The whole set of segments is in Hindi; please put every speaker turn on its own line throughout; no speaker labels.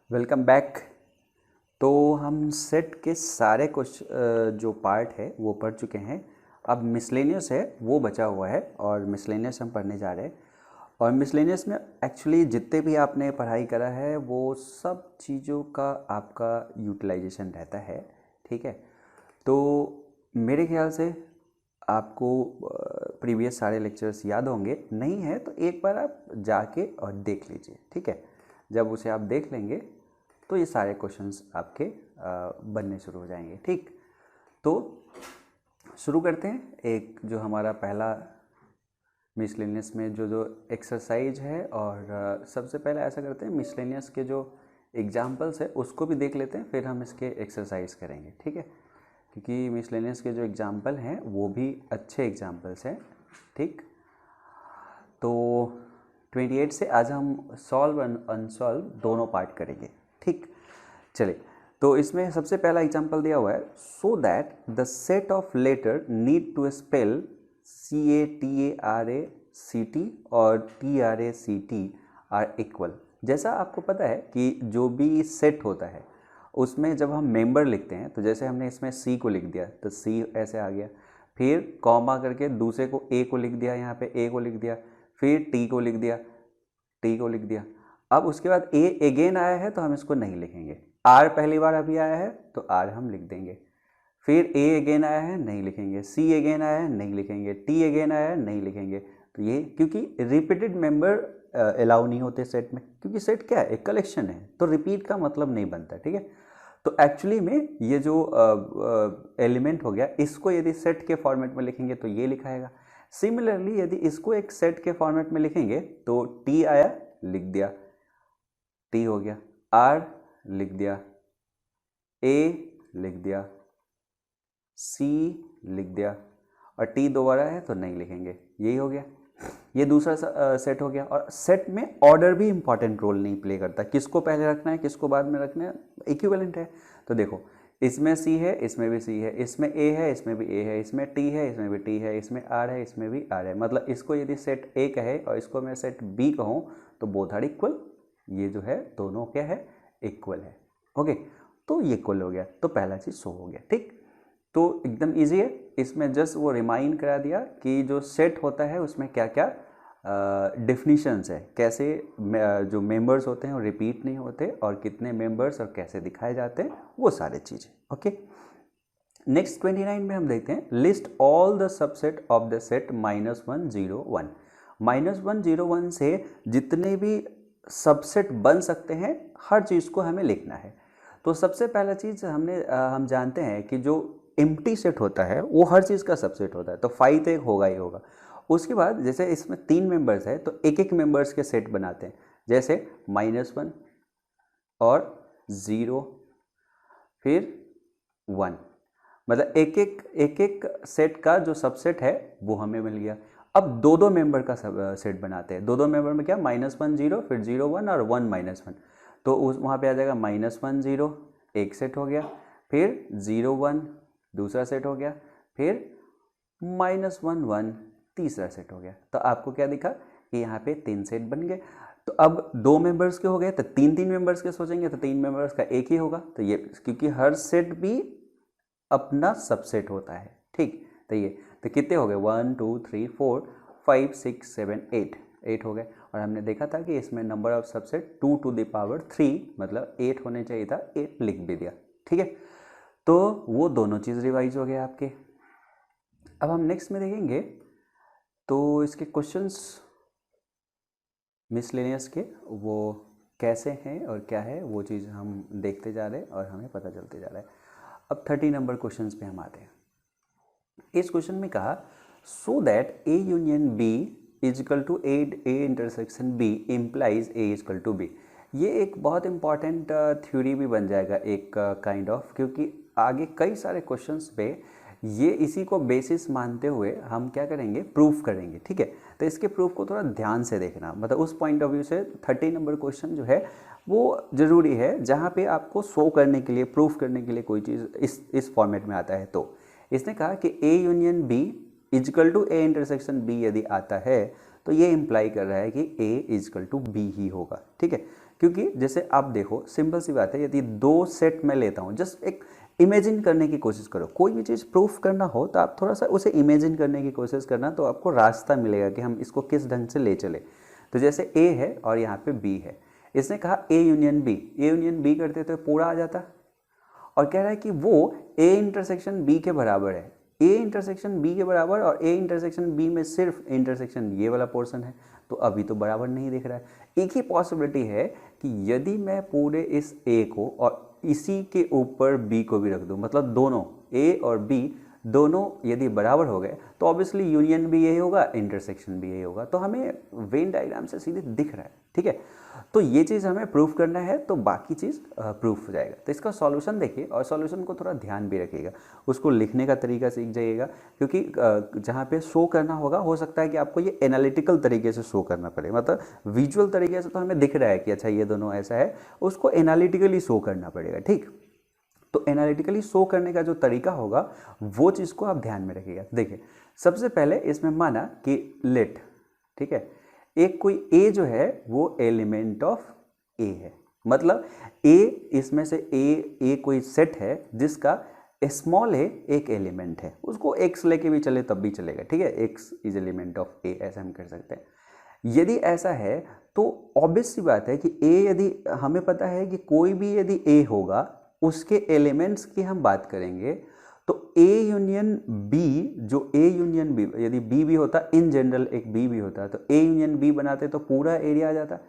Welcome back. तो हम सेट के सारे कुछ जो पार्ट है वो पढ़ चुके हैं। अब मिसलेनियस है वो बचा हुआ है और मिसलेनियस हम पढ़ने जा रहे हैं। और मिसलेनियस में एक्चुअली जितने भी आपने पढ़ाई करा है वो सब चीज़ों का आपका यूटिलाइजेशन रहता है। ठीक है, तो मेरे ख्याल से आपको प्रीवियस सारे लेक्चर्स याद होंगे, नहीं है तो एक बार आप जाके और देख लीजिए। ठीक है, जब उसे आप देख लेंगे तो ये सारे क्वेश्चंस आपके बनने शुरू हो जाएंगे। ठीक, तो शुरू करते हैं। एक जो हमारा पहला मिसलेनियस में जो एक्सरसाइज है, और सबसे पहले ऐसा करते हैं मिसलेनियस के जो एग्जाम्पल्स है उसको भी देख लेते हैं, फिर हम इसके एक्सरसाइज करेंगे। ठीक है, क्योंकि मिसलेनियस के जो एग्जाम्पल हैं वो भी अच्छे एग्जाम्पल्स हैं। ठीक, तो 28 से आज हम सॉल्व एंड अनसॉल्व दोनों पार्ट करेंगे। ठीक, चलिए, तो इसमें सबसे पहला एग्जांपल दिया हुआ है, so that the set of letter need to spell CATARACT और TRACT आर इक्वल। जैसा आपको पता है कि जो भी सेट होता है उसमें जब हम मेंबर लिखते हैं, तो जैसे हमने इसमें C को लिख दिया तो C ऐसे आ गया, फिर कॉमा करके दूसरे को A को लिख दिया, यहाँ पे A को लिख दिया, फिर T को लिख दिया, T को लिख दिया। अब उसके बाद A अगेन आया है तो हम इसको नहीं लिखेंगे। R पहली बार अभी आया है तो R हम लिख देंगे। फिर A अगेन आया है नहीं लिखेंगे, C अगेन आया है नहीं लिखेंगे, T अगेन आया है नहीं लिखेंगे। तो ये क्योंकि रिपीटेड मेंबर अलाउ नहीं होते सेट में, क्योंकि सेट क्या है, एक कलेक्शन है, तो रिपीट का मतलब नहीं बनता। ठीक है, तो एक्चुअली में ये जो एलिमेंट हो गया, इसको यदि सेट के फॉर्मेट में लिखेंगे तो ये लिखाएगा। सिमिलरली यदि इसको एक सेट के फॉर्मेट में लिखेंगे तो T आया लिख दिया, T हो गया, R लिख दिया, A लिख दिया, C लिख दिया, और T दोबारा है तो नहीं लिखेंगे। यही हो गया, ये दूसरा सेट हो गया। और सेट में ऑर्डर भी इंपॉर्टेंट रोल नहीं प्ले करता, किसको पहले रखना है किसको बाद में रखना है, इक्विवेलेंट है। तो देखो, इसमें C है इसमें भी C है, इसमें A है इसमें भी A है, इसमें T है इसमें भी T है, इसमें R है इसमें भी R है। मतलब इसको यदि सेट A कहे और इसको मैं सेट B कहूँ तो बोथ आर इक्वल। ये जो है दोनों क्या है, इक्वल है। ओके, तो ये इक्वल हो गया, तो पहला चीज़ शो हो गया। ठीक, तो एकदम इजी है, इसमें जस्ट वो रिमाइंड करा दिया कि जो सेट होता है उसमें क्या क्या डिफिनीशंस है, कैसे जो मेंबर्स होते हैं वो रिपीट नहीं होते, और कितने मेंबर्स और कैसे दिखाए जाते हैं, वो सारे चीज़ें। ओके, नेक्स्ट 29 में हम देखते हैं, list all the subset of the set -1 0 1। -1 0 1 से जितने भी सबसेट बन सकते हैं हर चीज़ को हमें लिखना है। तो सबसे पहला चीज़ हम जानते हैं कि जो एम्प्टी सेट होता है वो हर चीज़ का सबसेट होता है, तो 5 तो एक होगा ही होगा। उसके बाद जैसे इसमें 3 मेंबर्स है तो एक एक मेंबर्स के सेट बनाते हैं, जैसे -1 और 0 फिर 1, मतलब एक एक सेट का जो सबसेट है वो हमें मिल गया। अब दो दो मेंबर का सेट बनाते हैं, दो दो मेंबर में क्या, -1 0 फिर 0 1 और 1 -1, तो उस वहाँ पे आ जाएगा -1 0 एक सेट हो गया, फिर 0 1 दूसरा सेट हो गया, फिर -1 1 तीसरा सेट हो गया। तो आपको क्या दिखा कि यहाँ पे 3 सेट बन गए। तो अब 2 मेंबर्स के हो गए तो 3 मेंबर्स के सोचेंगे तो 3 मेंबर्स का एक ही होगा। तो ये क्योंकि हर सेट भी अपना सबसेट होता है। ठीक, तो ये तो कितने हो गए, 1 2 3 4 5 6 7 8 हो गए। और हमने देखा था कि इसमें number of subset 2 to the power 3, मतलब 8 होने चाहिए था, 8 लिख भी दिया। ठीक है, तो वो दोनों चीज़ रिवाइज हो गए आपके। अब हम नेक्स्ट में देखेंगे, तो इसके क्वेश्चंस मिसलेनियस के वो कैसे हैं और क्या है, वो चीज़ हम देखते जा रहे हैं और हमें पता चलते जा रहा है। अब 30 नंबर क्वेश्चंस पे हम आते हैं। इस क्वेश्चन में कहा, so that A union B is equal to A intersection B implies A is equal to B। ये एक बहुत इंपॉर्टेंट थ्योरी भी बन जाएगा एक काइंड ऑफ, क्योंकि आगे कई सारे क्वेश्चंस पे ये इसी को बेसिस मानते हुए हम क्या करेंगे, प्रूफ करेंगे। ठीक है, तो इसके प्रूफ को थोड़ा ध्यान से देखना, मतलब उस पॉइंट ऑफ व्यू से 30 नंबर क्वेश्चन जो है वो ज़रूरी है, जहाँ पे आपको शो करने के लिए, प्रूफ करने के लिए कोई चीज़ इस फॉर्मेट में आता है। तो इसने कहा कि A union B is equal to A intersection B यदि आता है तो ये इम्प्लाई कर रहा है कि A इजकल टू B ही होगा। ठीक है, क्योंकि जैसे आप देखो, सिंपल सी बात है, यदि दो सेट मैं लेता हूँ, जस्ट एक इमेजिन करने की कोशिश करो। कोई भी चीज़ प्रूफ करना हो तो आप थोड़ा सा उसे इमेजिन करने की कोशिश करना, तो आपको रास्ता मिलेगा कि हम इसको किस ढंग से ले चले। तो जैसे ए है और यहाँ पे बी है, इसने कहा A union B, A union B करते तो पूरा आ जाता, और कह रहा है कि वो ए इंटरसेक्शन बी के बराबर है। ए इंटरसेक्शन बी के बराबर और ए इंटरसेक्शन बी में सिर्फ इंटरसेक्शन ये वाला पोर्शन है, तो अभी तो बराबर नहीं दिख रहा है। एक ही पॉसिबिलिटी है कि यदि मैं पूरे इस ए को और इसी के ऊपर बी को भी रख दूं, मतलब दोनों ए और बी दोनों यदि बराबर हो गए, तो ऑब्वियसली यूनियन भी यही होगा, इंटरसेक्शन भी यही होगा। तो हमें वेन डायग्राम से सीधे दिख रहा है, ठीक है। तो ये चीज़ हमें प्रूफ करना है, तो बाकी चीज़ प्रूफ हो जाएगा। तो इसका सॉल्यूशन देखिए, और सॉल्यूशन को थोड़ा ध्यान भी रखिएगा, उसको लिखने का तरीका सीख जाइएगा, क्योंकि जहाँ पे शो करना होगा, हो सकता है कि आपको ये एनालिटिकल तरीके से शो करना पड़े। मतलब विजुअल तरीके से तो हमें दिख रहा है कि अच्छा ये दोनों ऐसा है, उसको एनालिटिकली शो करना पड़ेगा, ठीक। तो एनालिटिकली शो करने का जो तरीका होगा, वो चीज़ को आप ध्यान में रखिएगा। देखिए, सबसे पहले इसमें माना कि लेट, ठीक है, एक कोई ए जो है वो एलिमेंट ऑफ ए है, मतलब ए, इसमें से ए कोई सेट है जिसका स्मॉल ए एक एलिमेंट है, उसको एक्स लेके भी चले तब भी चलेगा, ठीक है, एक्स इज एलिमेंट ऑफ ए, ऐसा हम कर सकते हैं। यदि ऐसा है तो ऑब्वियस सी बात है कि ए, यदि हमें पता है कि कोई भी यदि ए होगा, उसके एलिमेंट्स की हम बात करेंगे, तो ए यूनियन बी, जो ए यूनियन बी, यदि बी भी होता, इन जनरल एक बी भी होता, तो ए यूनियन बी बनाते तो पूरा एरिया आ जाता।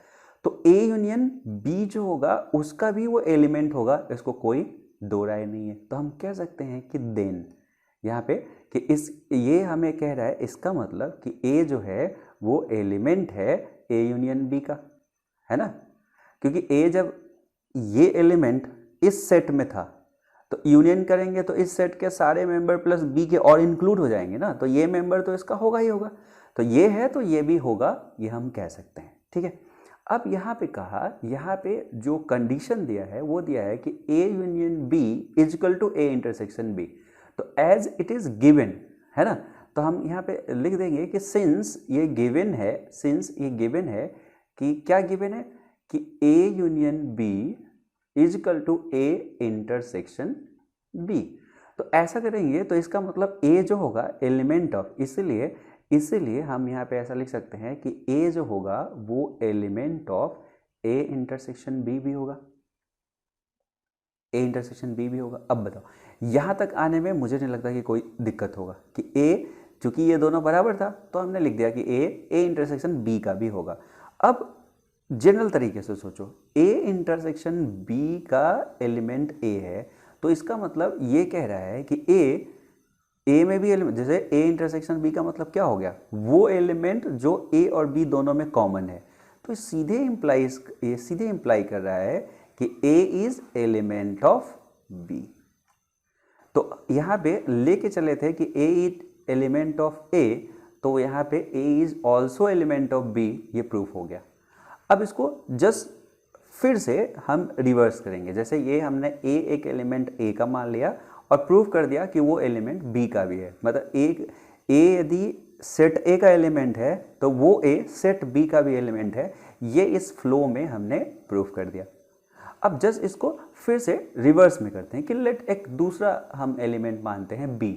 तो ए यूनियन बी जो होगा उसका भी वो एलिमेंट होगा, इसको कोई दो राय नहीं है। तो हम कह सकते हैं कि देन यहाँ पे कि इस, ये हमें कह रहा है, इसका मतलब कि ए जो है वो एलिमेंट है ए यूनियन बी का, है ना। क्योंकि ए जब ये एलिमेंट इस सेट में था, तो यूनियन करेंगे तो इस सेट के सारे मेंबर प्लस बी के और इंक्लूड हो जाएंगे ना, तो ये मेंबर तो इसका होगा ही होगा, तो ये है तो ये भी होगा, ये हम कह सकते हैं, ठीक है। अब यहाँ पे कहा, यहाँ पे जो कंडीशन दिया है वो दिया है कि A union B is equal to A intersection B. तो एज इट इज गिवन, है ना, तो हम यहाँ पे लिख देंगे कि सिंस ये गिवन है, सिंस ये गिवन है कि क्या गिवन है कि A union B is equal to A intersection B. तो ऐसा करेंगे तो इसका मतलब ए जो होगा एलिमेंट ऑफ, इसीलिए हम यहाँ पे ऐसा लिख सकते हैं कि ए जो होगा वो element of A intersection B भी होगा, ए इंटरसेक्शन बी भी होगा। अब बताओ, यहाँ तक आने में मुझे नहीं लगता कि कोई दिक्कत होगा कि ए, चूंकि ये दोनों बराबर था तो हमने लिख दिया कि ए इंटरसेक्शन बी का भी होगा। अब जनरल तरीके से सोचो, ए इंटरसेक्शन बी का एलिमेंट ए है, तो इसका मतलब ये कह रहा है कि ए में भी एलिमेंट, जैसे ए इंटरसेक्शन बी का मतलब क्या हो गया, वो एलिमेंट जो ए और बी दोनों में कॉमन है। तो ये सीधे इंप्लाई कर रहा है कि A is element of B. तो यहाँ पे लेके चले थे कि A is element of A, तो यहाँ पे A is also element of B, ये प्रूफ हो गया। अब इसको जस्ट फिर से हम रिवर्स करेंगे, जैसे ये हमने ए एक एलिमेंट ए का मान लिया और प्रूव कर दिया कि वो एलिमेंट बी का भी है, मतलब ए यदि सेट ए का एलिमेंट है तो वो ए सेट बी का भी एलिमेंट है, ये इस फ्लो में हमने प्रूव कर दिया। अब जस्ट इसको फिर से रिवर्स में करते हैं कि लेट एक दूसरा हम एलिमेंट मानते हैं बी,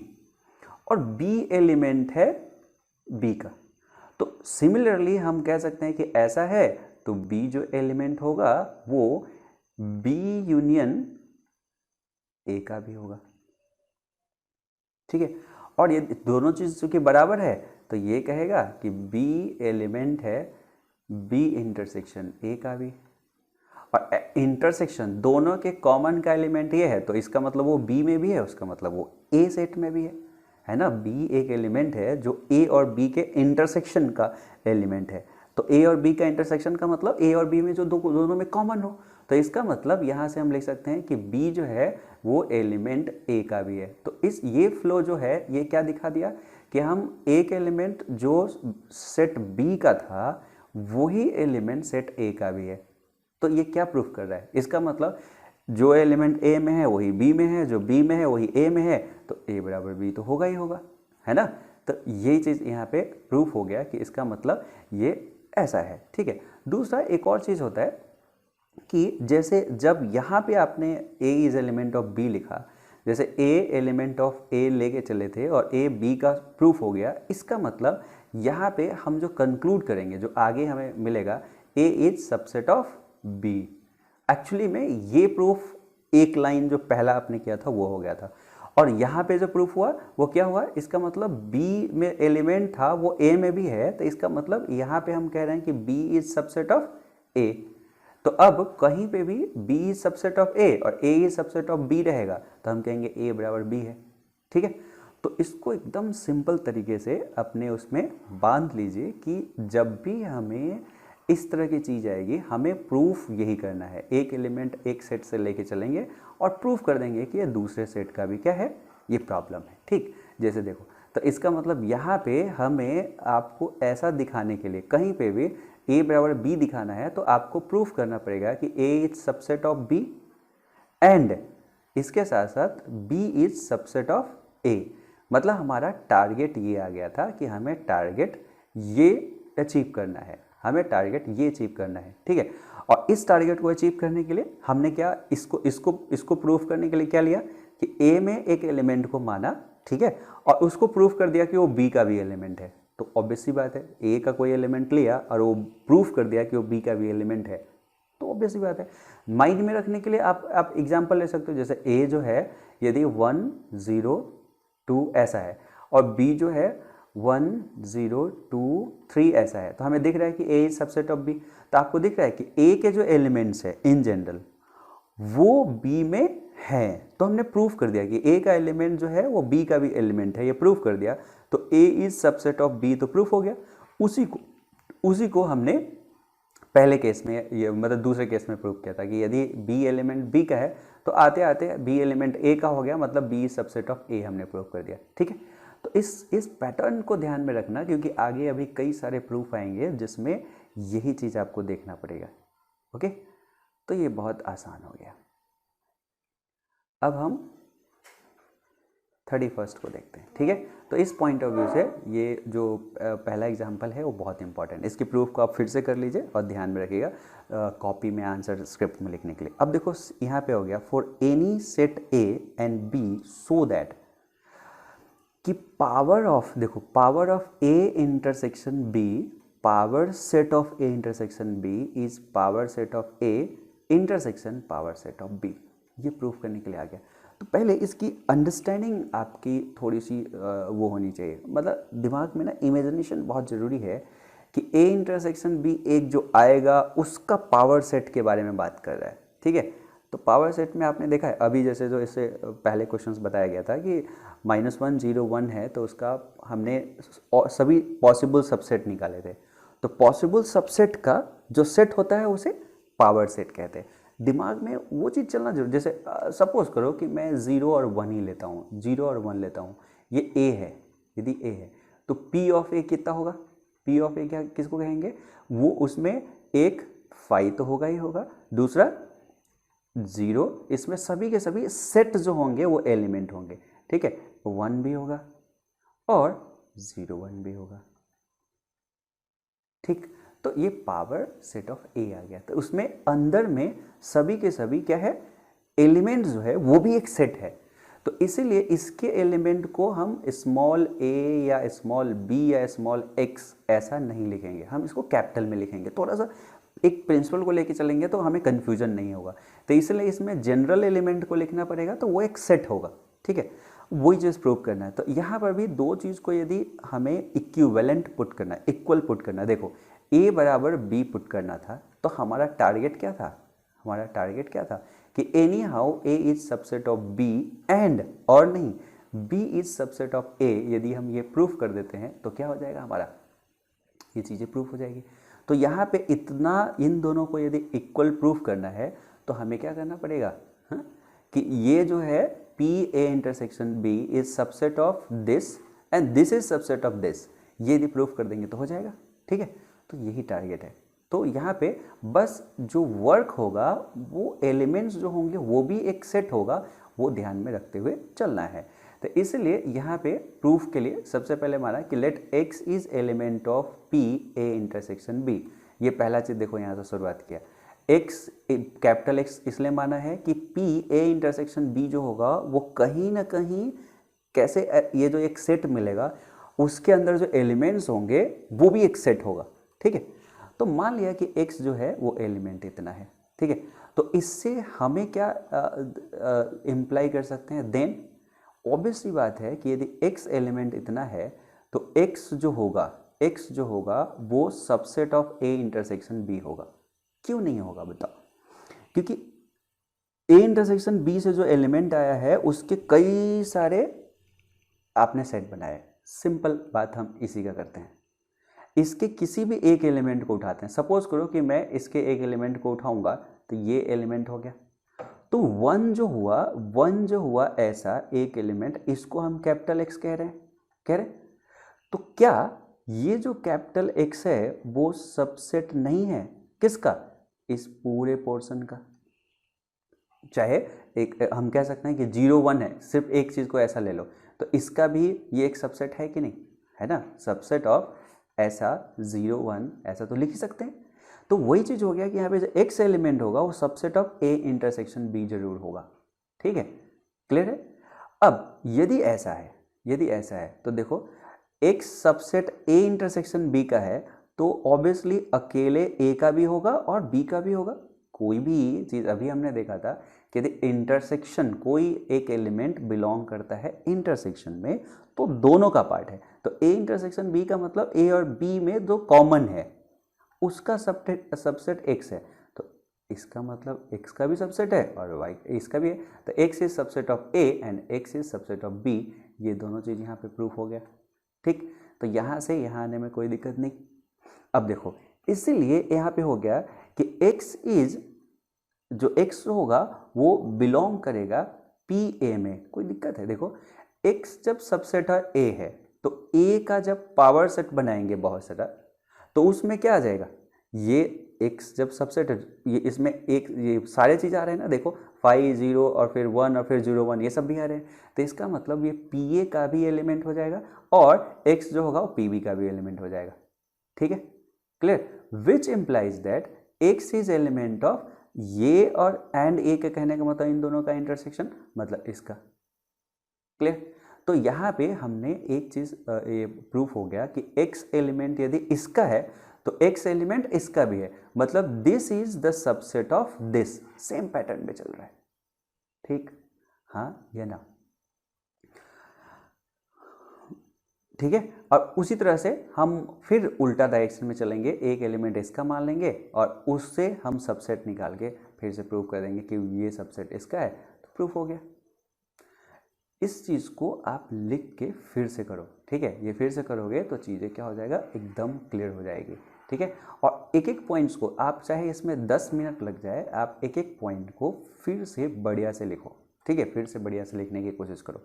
और बी एलिमेंट है बी का। तो सिमिलरली हम कह सकते हैं कि ऐसा है तो बी जो एलिमेंट होगा वो बी यूनियन ए का भी होगा, ठीक है। और ये दोनों चीज चूंकि बराबर है तो ये कहेगा कि बी एलिमेंट है बी इंटरसेक्शन ए का भी, और इंटरसेक्शन दोनों के कॉमन का एलिमेंट ये है, तो इसका मतलब वो बी में भी है, उसका मतलब वो ए सेट में भी है ना। बी एक एलिमेंट है जो ए और बी के इंटरसेक्शन का एलिमेंट है, तो ए और बी का इंटरसेक्शन का मतलब ए और बी में जो दोनों में कॉमन हो, तो इसका मतलब यहाँ से हम लिख सकते हैं कि बी जो है वो एलिमेंट ए का भी है। तो ये फ्लो जो है ये क्या दिखा दिया कि हम एक एलिमेंट जो सेट बी का था वही एलिमेंट सेट ए का भी है। तो ये क्या प्रूफ कर रहा है, इसका मतलब जो एलिमेंट ए में है वही बी में है, जो बी में है वही ए में है, तो ए बराबर बी तो होगा ही होगा, है ना। तो ये चीज़ यहाँ पे प्रूफ हो गया कि इसका मतलब ये ऐसा है, ठीक है। दूसरा एक और चीज़ होता है कि जैसे जब यहाँ पे आपने A is element of B लिखा, जैसे A एलिमेंट ऑफ A लेके चले थे और A B का प्रूफ हो गया, इसका मतलब यहाँ पे हम जो कंक्लूड करेंगे, जो आगे हमें मिलेगा, A is subset of B। Actually में ये प्रूफ एक लाइन जो पहला आपने किया था वो हो गया था, और यहाँ पे जो प्रूफ हुआ वो क्या हुआ, इसका मतलब B में एलिमेंट था वो A में भी है, तो इसका मतलब यहाँ पे हम कह रहे हैं कि B is subset of A। तो अब कहीं पे भी B is subset of A और A is subset of B रहेगा तो हम कहेंगे A बराबर B है। ठीक है, तो इसको एकदम सिंपल तरीके से अपने उसमें बांध लीजिए कि जब भी हमें इस तरह की चीज़ आएगी हमें प्रूफ यही करना है, एक एलिमेंट एक सेट से लेके चलेंगे और प्रूफ कर देंगे कि ये दूसरे सेट का भी क्या है, ये प्रॉब्लम है। ठीक, जैसे देखो, तो इसका मतलब यहाँ पे हमें आपको ऐसा दिखाने के लिए कहीं पे भी A बराबर B दिखाना है तो आपको प्रूफ करना पड़ेगा कि A is subset of B and इसके साथ साथ B is subset of A। मतलब हमारा टारगेट ये आ गया था कि हमें टारगेट ये अचीव करना है, हमें टारगेट ये अचीव करना है। ठीक है, और इस टारगेट को अचीव करने के लिए हमने क्या, इसको प्रूफ करने के लिए क्या लिया कि A में एक एलिमेंट को माना, ठीक है, और उसको प्रूफ कर दिया कि वो B का भी एलिमेंट है। तो ऑब्वियस सी बात है, A का कोई एलिमेंट लिया और वो प्रूफ कर दिया कि वो B का भी एलिमेंट है, तो ऑब्वियस सी बात है। माइंड में रखने के लिए आप एग्जांपल ले सकते हो, जैसे A जो है यदि 1 0 2 ऐसा है और B जो है 1 0 2 3 ऐसा है, तो हमें दिख रहा है कि A is subset of B। तो आपको दिख रहा है कि A के जो एलिमेंट्स है इन जनरल वो B में है, तो हमने प्रूफ कर दिया कि A का एलिमेंट जो है वो B का भी एलिमेंट है, ये प्रूफ कर दिया, तो A is subset of B तो प्रूफ हो गया। उसी को हमने पहले केस में, ये मतलब दूसरे केस में प्रूफ किया था कि यदि B एलिमेंट B का है तो आते आते B एलिमेंट A का हो गया, मतलब B is subset of A हमने प्रूफ कर दिया। ठीक है, तो इस पैटर्न को ध्यान में रखना क्योंकि आगे अभी कई सारे प्रूफ आएंगे जिसमें यही चीज़ आपको देखना पड़ेगा। ओके, तो ये बहुत आसान हो गया। अब हम 31st को देखते हैं। ठीक है, तो इस पॉइंट ऑफ व्यू से ये जो पहला एग्जांपल है वो बहुत इंपॉर्टेंट है, इसकी प्रूफ को आप फिर से कर लीजिए और ध्यान में रखिएगा कॉपी में आंसर स्क्रिप्ट में लिखने के लिए। अब देखो यहाँ पे हो गया, for any set A and B so that कि पावर ऑफ, देखो power of A intersection B, power set of A intersection B is power set of A intersection power set of B। ये प्रूफ करने के लिए आ गया। तो पहले इसकी अंडरस्टैंडिंग आपकी थोड़ी सी वो होनी चाहिए, मतलब दिमाग में ना इमेजिनेशन बहुत ज़रूरी है कि A इंटरसेक्शन B एक जो आएगा उसका पावर सेट के बारे में बात कर रहा है। ठीक है, तो पावर सेट में आपने देखा है अभी जैसे जो इससे पहले क्वेश्चंस बताया गया था कि -1 0 1 है तो उसका हमने सभी पॉसिबल सबसेट निकाले थे। तो पॉसिबल सबसेट का जो सेट होता है उसे पावर सेट कहते हैं। दिमाग में वो चीज़ चलना जरूर, जैसे सपोज करो कि मैं 0 और 1 ही लेता हूँ, 0 और 1 लेता हूँ, ये A है, यदि A है तो P ऑफ A कितना होगा, P ऑफ A क्या किसको कहेंगे, वो उसमें एक 5 तो होगा ही होगा, दूसरा 0, इसमें सभी के सभी सेट जो होंगे वो एलिमेंट होंगे। ठीक है, 1 भी होगा और 0 1 भी होगा। ठीक, तो ये पावर सेट ऑफ A आ गया, तो उसमें अंदर में सभी के सभी क्या है, एलिमेंट जो है वो भी एक सेट है। तो इसीलिए इसके एलिमेंट को हम स्मॉल a या स्मॉल b या स्मॉल x ऐसा नहीं लिखेंगे, हम इसको कैपिटल में लिखेंगे। थोड़ा सा एक प्रिंसिपल को लेके चलेंगे तो हमें कन्फ्यूजन नहीं होगा, तो इसलिए इसमें जनरल एलिमेंट को लिखना पड़ेगा, तो वो एक सेट होगा। ठीक है, वही चीज़ प्रूव करना है। तो यहाँ पर भी दो चीज़ को यदि हमें इक्विवेलेंट पुट करना है, इक्वल पुट करना है, देखो A बराबर B पुट करना था, तो हमारा टारगेट क्या था, हमारा टारगेट क्या था कि any how A is subset of B and, और नहीं B is subset of A, यदि हम ये प्रूफ कर देते हैं तो क्या हो जाएगा, हमारा ये चीज़ें प्रूफ हो जाएगी। तो यहाँ पे इतना इन दोनों को यदि इक्वल प्रूफ करना है तो हमें क्या करना पड़ेगा, हाँ? कि ये जो है P A intersection B is subset of this and this is subset of this, ये यदि प्रूफ कर देंगे तो हो जाएगा। ठीक है, तो यही टारगेट है। तो यहाँ पे बस जो वर्क होगा वो एलिमेंट्स जो होंगे वो भी एक सेट होगा, वो ध्यान में रखते हुए चलना है। तो इसलिए यहाँ पे प्रूफ के लिए सबसे पहले माना कि let x is element of P A intersection B। ये पहला चीज़ देखो यहाँ से शुरुआत किया, एक्स कैपिटल एक्स इसलिए माना है कि पी ए इंटरसेक्शन बी जो होगा वो कहीं ना कहीं कैसे ये जो एक सेट मिलेगा उसके अंदर जो एलिमेंट्स होंगे वो भी एक सेट होगा, ठीक है। तो मान लिया कि x जो है वो एलिमेंट इतना है, ठीक है। तो इससे हमें क्या इम्प्लाई कर सकते हैं, देन ऑब्वियसली बात है कि यदि x एलिमेंट इतना है तो x जो होगा वो subset of a intersection b होगा। क्यों नहीं होगा बताओ? क्योंकि a इंटरसेक्शन b से जो एलिमेंट आया है उसके कई सारे आपने सेट बनाए। सिंपल बात हम इसी का करते हैं, इसके किसी भी एक एलिमेंट को उठाते हैं। सपोज करो कि मैं इसके एक एलिमेंट को उठाऊंगा तो ये एलिमेंट हो गया। तो वन जो हुआ ऐसा एक एलिमेंट, इसको हम कैपिटल एक्स कह रहे। तो क्या ये जो कैपिटल एक्स है वो सबसेट नहीं है किसका? इस पूरे पोर्शन का। चाहे एक हम कह सकते हैं कि 0 1 है, सिर्फ एक चीज को ऐसा ले लो, तो इसका भी ये एक सबसेट है कि नहीं, है ना? सबसेट ऑफ ऐसा 0 1 ऐसा तो लिख ही सकते हैं। तो वही चीज हो गया कि यहाँ पे जो एक्स एलिमेंट होगा वो subset of A intersection B जरूर होगा, ठीक है, क्लियर है। अब यदि ऐसा है तो देखो x subset A intersection B का है तो ऑब्वियसली अकेले ए का भी होगा और बी का भी होगा। कोई भी चीज अभी हमने देखा था कि यदि इंटरसेक्शन कोई एक एलिमेंट बिलोंग करता है इंटरसेक्शन में तो दोनों का पार्ट है। तो ए इंटरसेक्शन बी का मतलब ए और बी में जो कॉमन है उसका सबसेट एक्स है, तो इसका मतलब एक्स का भी सबसेट है और वाई इसका भी है। तो x is subset of A and x is subset of B, ये दोनों चीज यहाँ पे प्रूफ हो गया, ठीक। तो यहाँ से यहाँ आने में कोई दिक्कत नहीं। अब देखो इसीलिए यहाँ पे हो गया कि x इज जो x होगा वो बिलोंग करेगा पी ए में। कोई दिक्कत है? देखो x जब सबसेट a है तो a का जब पावर सेट बनाएंगे बहुत सारा तो उसमें क्या आ जाएगा, ये x जब सबसेट है ये इसमें एक ये सारे चीज आ रहे हैं ना, देखो 5 0 और फिर 1 और फिर 0 1 ये सब भी आ रहे हैं। तो इसका मतलब ये पी ए का भी एलिमेंट हो जाएगा और x जो होगा वो पी बी का भी एलिमेंट हो जाएगा, ठीक है, clear. Which implies that x is element of ये और एंड ए के कहने का मतलब इन दोनों का इंटरसेक्शन मतलब इसका, क्लियर। तो यहाँ पे हमने एक चीज ये प्रूफ हो गया कि एक्स एलिमेंट यदि इसका है तो एक्स एलिमेंट इसका भी है, मतलब this is the subset of this. Same pattern में चल रहा है, ठीक, हाँ या ना, ठीक है। और उसी तरह से हम फिर उल्टा डायरेक्शन में चलेंगे, एक एलिमेंट इसका मान लेंगे और उससे हम सबसेट निकाल के फिर से प्रूव कर देंगे कि ये सबसेट इसका है, तो प्रूफ हो गया। इस चीज़ को आप लिख के फिर से करो, ठीक है। ये फिर से करोगे तो चीज़ें क्या हो जाएगा, एकदम क्लियर हो जाएगी, ठीक है। और एक एक पॉइंट्स को आप चाहे इसमें 10 मिनट लग जाए, आप एक एक पॉइंट को फिर से बढ़िया से लिखो, ठीक है। फिर से बढ़िया से लिखने की कोशिश करो।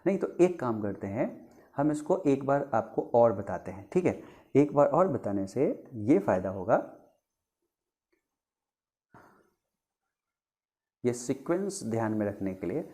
नहीं तो एक काम करते हैं, हम इसको एक बार आपको और बताते हैं, ठीक है। एक बार और बताने से ये फायदा होगा, ये सीक्वेंस ध्यान में रखने के लिए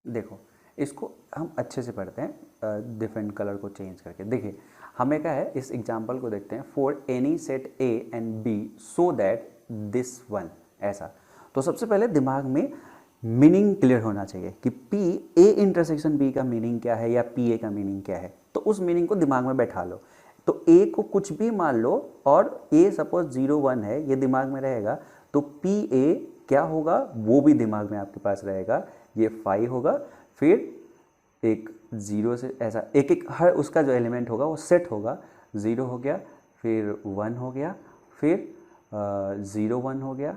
देखो इसको हम अच्छे से पढ़ते हैं, डिफरेंट कलर को चेंज करके। देखिए हमें क्या है, इस एग्जांपल को देखते हैं। For any set A and B so that this one, ऐसा। तो सबसे पहले दिमाग में मीनिंग क्लियर होना चाहिए कि पी ए इंटरसेक्शन बी का मीनिंग क्या है या पी ए का मीनिंग क्या है। तो उस मीनिंग को दिमाग में बैठा लो। तो ए को कुछ भी मान लो और ए सपोज 0 1 है, ये दिमाग में रहेगा, तो पी ए क्या होगा वो भी दिमाग में आपके पास रहेगा, ये 5 होगा। फिर एक 0 से ऐसा एक एक हर उसका जो एलिमेंट होगा वो सेट होगा। 0 हो गया, फिर 1 हो गया, फिर 0 1 हो गया,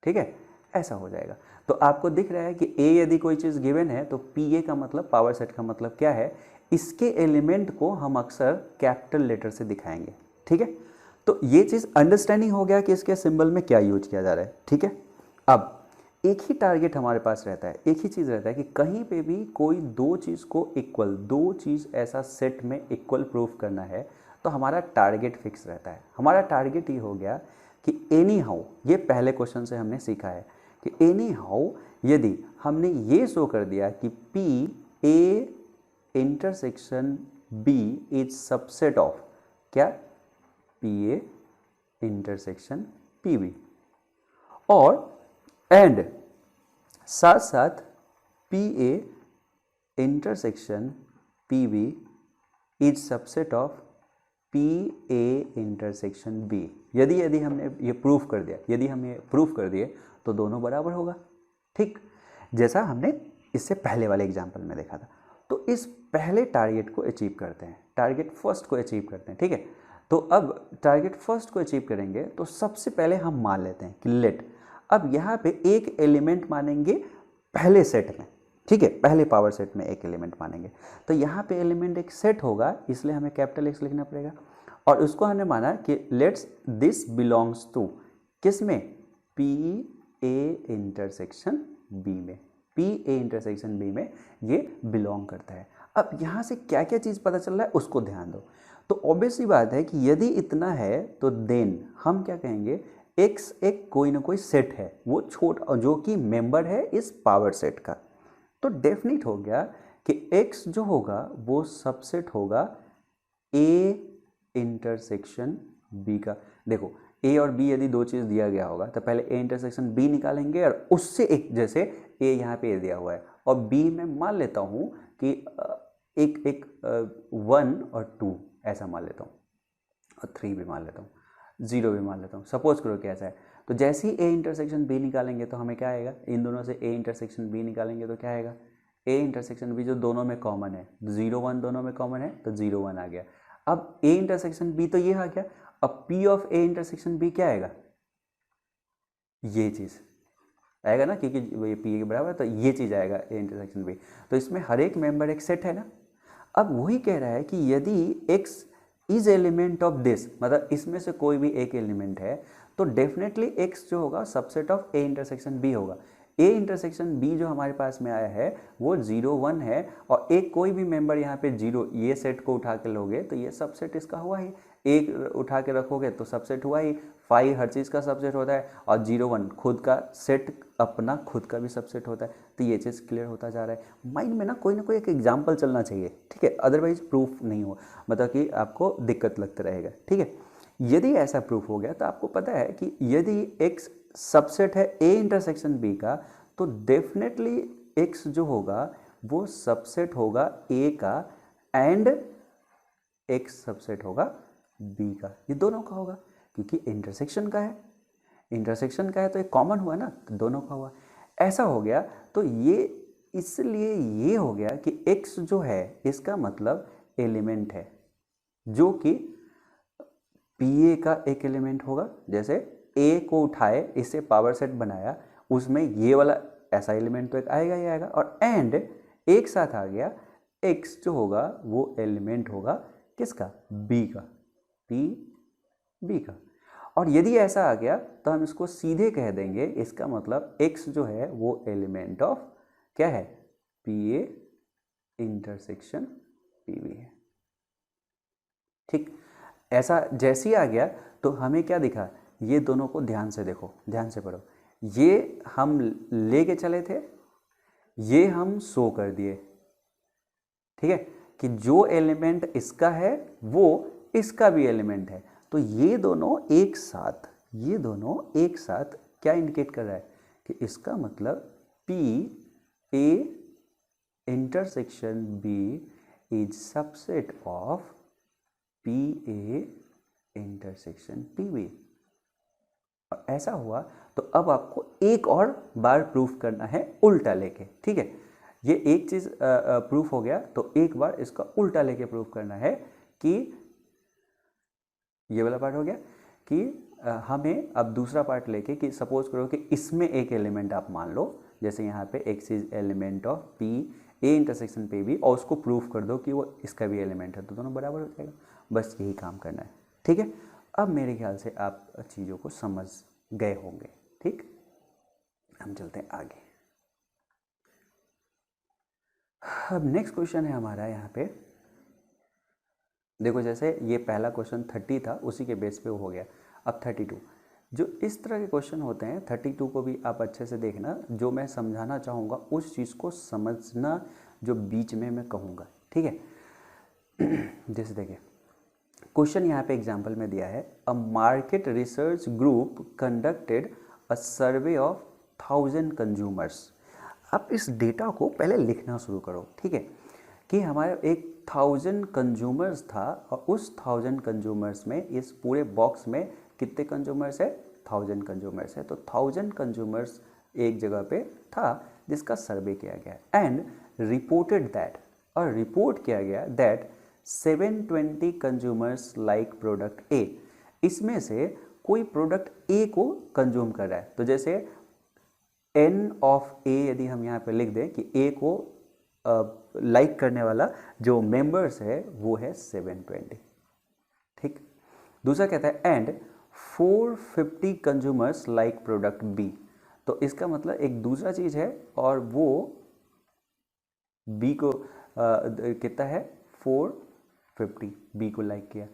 ठीक है, ऐसा हो जाएगा। तो आपको दिख रहा है कि ए यदि कोई चीज़ गिवन है तो पी ए का मतलब पावर सेट का मतलब क्या है, इसके एलिमेंट को हम अक्सर कैपिटल लेटर से दिखाएंगे, ठीक है। तो ये चीज़ अंडरस्टैंडिंग हो गया कि इसके सिंबल में क्या यूज किया जा रहा है, ठीक है। अब एक ही टारगेट हमारे पास रहता है, एक ही चीज़ रहता है कि कहीं पे भी कोई दो चीज़ को इक्वल, दो चीज़ ऐसा सेट में इक्वल प्रूफ करना है तो हमारा टारगेट फिक्स रहता है। हमारा टारगेट ये हो गया कि एनी हाउ, ये पहले क्वेश्चन से हमने सीखा है कि एनी हाउ यदि हमने ये शो कर दिया कि P A intersection B is subset of क्या, P A intersection P B, और एंड साथ साथ P A intersection P B is subset of P A intersection B. यदि हमने ये प्रूफ कर दिया, यदि हम ये प्रूफ कर दिए तो दोनों बराबर होगा। ठीक, जैसा हमने इससे पहले वाले एग्जाम्पल में देखा था। तो इस पहले टारगेट को अचीव करते हैं, टारगेट फर्स्ट को अचीव करते हैं। ठीक है, तो अब टारगेट फर्स्ट को अचीव करेंगे तो सबसे पहले हम मान लेते हैं कि लेट, अब यहाँ पे एक एलिमेंट मानेंगे पहले सेट में। ठीक है, पहले पावर सेट में एक एलिमेंट मानेंगे, तो यहाँ पे एलिमेंट एक सेट होगा, इसलिए हमें कैपिटल एक्स लिखना पड़ेगा। और उसको हमने माना कि लेट्स दिस बिलोंग्स टू किस में, पी ए इंटरसेक्शन बी में, पी ए इंटरसेक्शन बी में ये बिलोंग करता है। अब यहाँ से क्या क्या चीज़ पता चल रहा है उसको ध्यान दो। तो ऑब्वियसली बात है कि यदि इतना है तो देन हम क्या कहेंगे, एक्स एक कोई ना कोई सेट है, वो छोटा जो कि मेंबर है इस पावर सेट का। तो डेफिनेट हो गया कि x जो होगा वो सबसेट होगा a इंटरसेक्शन b का। देखो a और b यदि दो चीज़ दिया गया होगा तो पहले a इंटरसेक्शन b निकालेंगे और उससे एक, जैसे a यहाँ पे दिया हुआ है और b में मान लेता हूँ कि एक 1 और 2 ऐसा मान लेता हूँ, और 3 भी मान लेता हूँ, 0 भी मान लेता हूँ। सपोज करो कि ऐसा है, तो जैसे ही a इंटरसेक्शन b निकालेंगे तो हमें क्या आएगा, इन दोनों से a इंटरसेक्शन b निकालेंगे तो क्या आएगा, a इंटरसेक्शन b जो दोनों में कॉमन है, 0 1 दोनों में कॉमन है तो 0 1 आ गया। अब a इंटरसेक्शन b तो ये आ गया, अब p of a intersection b क्या आएगा, ये चीज़ आएगा ना, क्योंकि ये p के बराबर है तो ये चीज़ आएगा a इंटरसेक्शन b। तो इसमें हर एक मेंबर एक सेट है ना। अब वही कह रहा है कि यदि x is element of this, मतलब इसमें से कोई भी एक एलिमेंट है, तो डेफिनेटली x जो होगा subset of a intersection b होगा। a इंटरसेक्शन b जो हमारे पास में आया है वो 0 1 है, और एक कोई भी मेंबर यहाँ पे 0, ये सेट को उठा के लोगे तो ये सबसेट इसका हुआ ही, एक उठा के रखोगे तो सबसेट हुआ ही, 5 हर चीज़ का सबसेट होता है, और 0 1 खुद का सेट अपना खुद का भी सबसेट होता है। तो ये चीज़ क्लियर होता जा रहा है। माइंड में ना कोई एक एग्जाम्पल चलना चाहिए, ठीक है, अदरवाइज प्रूफ नहीं हो, मतलब कि आपको दिक्कत लगता रहेगा। ठीक है, यदि ऐसा प्रूफ हो गया तो आपको पता है कि यदि x सबसेट है a इंटरसेक्शन b का, तो डेफिनेटली x जो होगा वो सबसेट होगा a का, एंड x सबसेट होगा b का। ये दोनों का होगा क्योंकि इंटरसेक्शन का है, इंटरसेक्शन का है तो एक कॉमन हुआ ना, दोनों का हुआ। ऐसा हो गया तो ये इसलिए ये हो गया कि x जो है इसका मतलब एलिमेंट है, जो कि पी ए का एक एलिमेंट होगा। जैसे ए को उठाए, इससे पावर सेट बनाया, उसमें ये वाला ऐसा एलिमेंट तो एक आएगा ही आएगा, और एंड एक साथ आ गया एक्स जो होगा वो एलिमेंट होगा किसका, बी का, पी बी का। और यदि ऐसा आ गया तो हम इसको सीधे कह देंगे, इसका मतलब एक्स जो है वो एलिमेंट ऑफ क्या है, P A intersection P B है। ठीक, ऐसा जैसे ही आ गया तो हमें क्या दिखा, ये दोनों को ध्यान से देखो, ध्यान से पढ़ो, ये हम लेके चले थे, ये हम शो कर दिए। ठीक है, कि जो एलिमेंट इसका है वो इसका भी एलिमेंट है, तो ये दोनों एक साथ, ये दोनों एक साथ क्या इंडिकेट कर रहा है कि इसका मतलब P A intersection B is subset of P A intersection P B. ऐसा हुआ तो अब आपको एक और बार प्रूफ करना है उल्टा लेके। ठीक है, ये एक चीज़ प्रूफ हो गया तो एक बार इसका उल्टा लेके प्रूफ करना है कि ये वाला पार्ट हो गया कि हमें अब दूसरा पार्ट लेके कि सपोज करो कि इसमें एक एलिमेंट आप मान लो, जैसे यहाँ पे x is element of P A intersection पे भी, और उसको प्रूफ कर दो कि वो इसका भी एलिमेंट है, तो दोनों बराबर हो जाएगा। बस यही काम करना है। ठीक है, अब मेरे ख्याल से आप चीज़ों को समझ गए होंगे। ठीक, हम चलते हैं आगे। अब नेक्स्ट क्वेश्चन है हमारा यहाँ पे, देखो जैसे ये पहला क्वेश्चन 30 था, उसी के बेस पे वो हो गया। अब 32, जो इस तरह के क्वेश्चन होते हैं 32 को भी आप अच्छे से देखना, जो मैं समझाना चाहूँगा उस चीज़ को समझना जो बीच में मैं कहूँगा, ठीक है। जैसे देखिए क्वेश्चन यहाँ पे एग्जाम्पल में दिया है, a market research group conducted a survey of 1000 consumers. आप इस डेटा को पहले लिखना शुरू करो, ठीक है, कि हमारे एक 1000 कंज्यूमर्स था और उस 1000 कंज्यूमर्स में इस पूरे बॉक्स में कितने कंज्यूमर्स है, 1000 कंज्यूमर्स है। तो 1000 कंज्यूमर्स एक जगह पे था जिसका सर्वे किया गया एंड रिपोर्टेड दैट, और रिपोर्ट किया गया दैट 720 कंज्यूमर्स लाइक प्रोडक्ट ए। इसमें से कोई प्रोडक्ट ए को कंज्यूम कर रहा है, तो जैसे एन ऑफ ए यदि हम यहाँ पे लिख दें कि ए को लाइक करने वाला जो मेंबर्स है वो है 720, ठीक। दूसरा कहता है and 450 consumers like product B. तो इसका मतलब एक दूसरा चीज़ है और वो बी को कितना है, 450 बी को लाइक किया।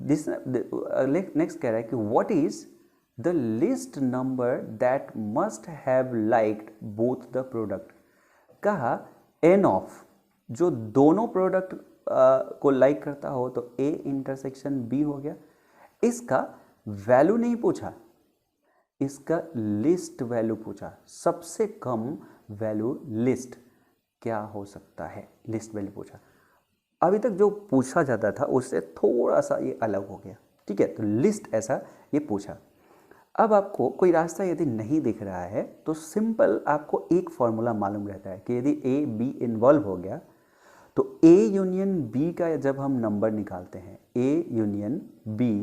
दिस नेक्स्ट कह रहा है कि what is the list number that must have liked both the product. कहा एन ऑफ जो दोनों प्रोडक्ट को लाइक करता हो तो ए इंटरसेक्शन बी हो गया। इसका वैल्यू नहीं पूछा, इसका लिस्ट वैल्यू पूछा, सबसे कम वैल्यू लिस्ट क्या हो सकता है, लिस्ट वैल्यू पूछा। अभी तक जो पूछा जाता था उससे थोड़ा सा ये अलग हो गया, ठीक है। तो लिस्ट ऐसा ये पूछा। अब आपको कोई रास्ता यदि नहीं दिख रहा है तो सिंपल आपको एक फॉर्मूला मालूम रहता है कि यदि ए बी इन्वॉल्व हो गया तो ए यूनियन बी का जब हम नंबर निकालते हैं, ए यूनियन बी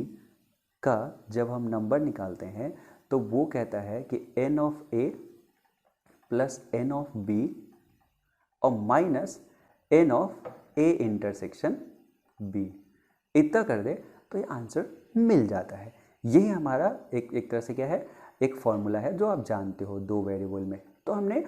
का जब हम नंबर निकालते हैं तो वो कहता है कि N of A plus N of B और minus N of A intersection B, इतना कर दे तो ये आंसर मिल जाता है। यही हमारा एक तरह से क्या है, एक फॉर्मूला है जो आप जानते हो दो वेरिएबल में। तो हमने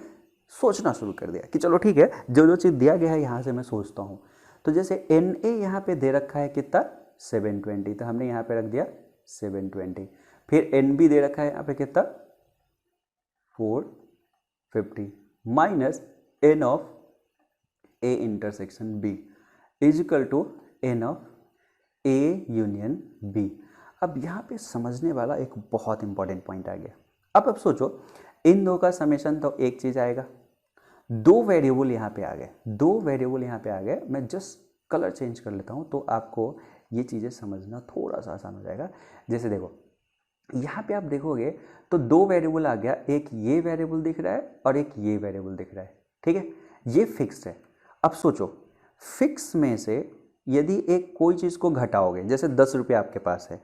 सोचना शुरू कर दिया कि चलो ठीक है, जो जो चीज़ दिया गया है यहाँ से मैं सोचता हूँ। तो जैसे एन ए यहाँ पे दे रखा है कितना, 720, तो हमने यहाँ पे रख दिया 720। फिर एन बी दे रखा है यहाँ पे कितना, 450 minus N of A intersection B is equal to N of A union B. अब यहाँ पे समझने वाला एक बहुत इंपॉर्टेंट पॉइंट आ गया। अब सोचो इन दो का समेशन तो एक चीज़ आएगा, दो वेरिएबल यहाँ पे आ गए, दो वेरिएबल यहाँ पे आ गए। मैं जस्ट कलर चेंज कर लेता हूँ तो आपको ये चीज़ें समझना थोड़ा सा आसान हो जाएगा। जैसे देखो यहाँ पे आप देखोगे तो दो वेरिएबल आ गया, एक ये वेरिएबल दिख रहा है और एक ये वेरिएबल दिख रहा है, ठीक है, ये फिक्स है। अब सोचो फिक्स में से यदि एक कोई चीज़ को घटाओगे, जैसे 10 रुपये आपके पास है,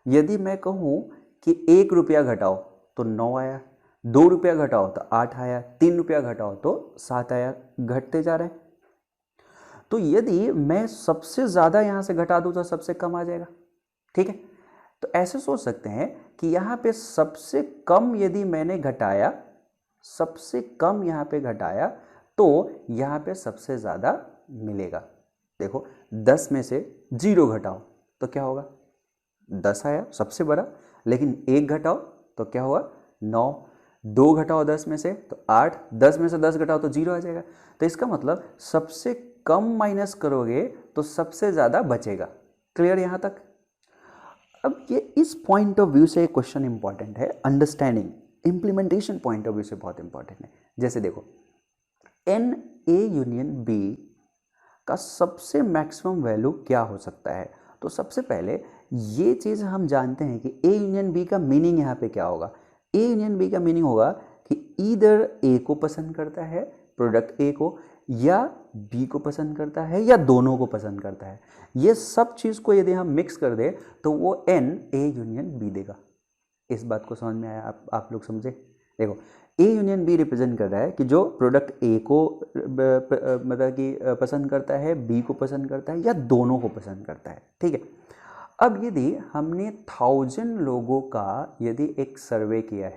यदि मैं कहूँ कि 1 रुपया घटाओ तो 9 आया, 2 रुपया घटाओ तो 8 आया, 3 रुपया घटाओ तो 7 आया, घटते जा रहे। तो यदि मैं सबसे ज़्यादा यहाँ से घटा दूँ तो सबसे कम आ जाएगा, ठीक है। तो ऐसे सोच सकते हैं कि यहाँ पे सबसे कम यदि मैंने घटाया, सबसे कम यहाँ पे घटाया तो यहाँ पे सबसे ज़्यादा मिलेगा। देखो 10 में से 0 घटाओ तो क्या होगा, 10 आया सबसे बड़ा, लेकिन 1 घटाओ तो क्या हुआ, 9, 2 घटाओ 10 में से तो 8, 10 में से 10 घटाओ तो 0 आ जाएगा। तो इसका मतलब सबसे कम माइनस करोगे तो सबसे ज़्यादा बचेगा। क्लियर यहाँ तक? अब ये इस पॉइंट ऑफ व्यू से क्वेश्चन इंपॉर्टेंट है, understanding implementation point of view से बहुत इंपॉर्टेंट है। जैसे देखो एन ए यूनियन बी का सबसे मैक्सिमम वैल्यू क्या हो सकता है। तो सबसे पहले ये चीज़ हम जानते हैं कि ए यूनियन बी का मीनिंग यहाँ पे क्या होगा। ए यूनियन बी का मीनिंग होगा कि ईदर ए को पसंद करता है, प्रोडक्ट ए को, या बी को पसंद करता है, या दोनों को पसंद करता है। ये सब चीज़ को यदि हम मिक्स कर दें तो वो एन ए यूनियन बी देगा। इस बात को समझ में आया? आप लोग समझे? देखो ए यूनियन बी रिप्रेजेंट कर रहा है कि जो प्रोडक्ट ए को मतलब कि पसंद करता है, बी को पसंद करता है, या दोनों को पसंद करता है, ठीक है। अब यदि हमने 1000 लोगों का यदि एक सर्वे किया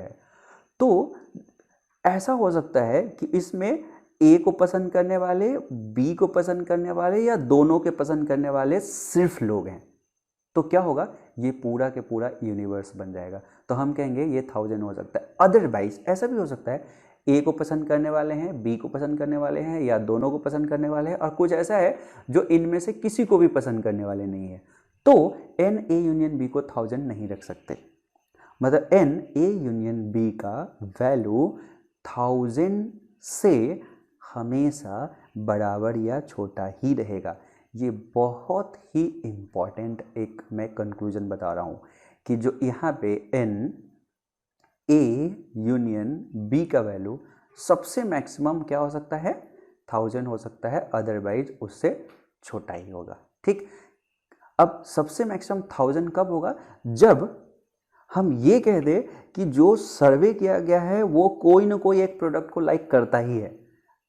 है तो ऐसा हो सकता है कि इसमें ए को पसंद करने वाले, बी को पसंद करने वाले, या दोनों के पसंद करने वाले सिर्फ लोग हैं। तो क्या होगा, ये पूरा के पूरा यूनिवर्स बन जाएगा। तो हम कहेंगे ये 1000 हो सकता है। अदरवाइज ऐसा भी हो सकता है ए को पसंद करने वाले हैं, बी को पसंद करने वाले हैं, या दोनों को पसंद करने वाले हैं, और कुछ ऐसा है जो इनमें से किसी को भी पसंद करने वाले नहीं है। तो एन ए यूनियन बी को 1000 नहीं रख सकते, मतलब एन ए यूनियन बी का वैल्यू 1000 से हमेशा बराबर या छोटा ही रहेगा। ये बहुत ही इम्पॉर्टेंट एक मैं कंक्लूजन बता रहा हूँ कि जो यहाँ पे एन ए यूनियन बी का वैल्यू सबसे मैक्सिमम क्या हो सकता है, 1000 हो सकता है, अदरवाइज उससे छोटा ही होगा। ठीक, अब सबसे मैक्सिमम 1000 कब होगा, जब हम ये कह दें कि जो सर्वे किया गया है वो कोई ना कोई एक प्रोडक्ट को लाइक करता ही है,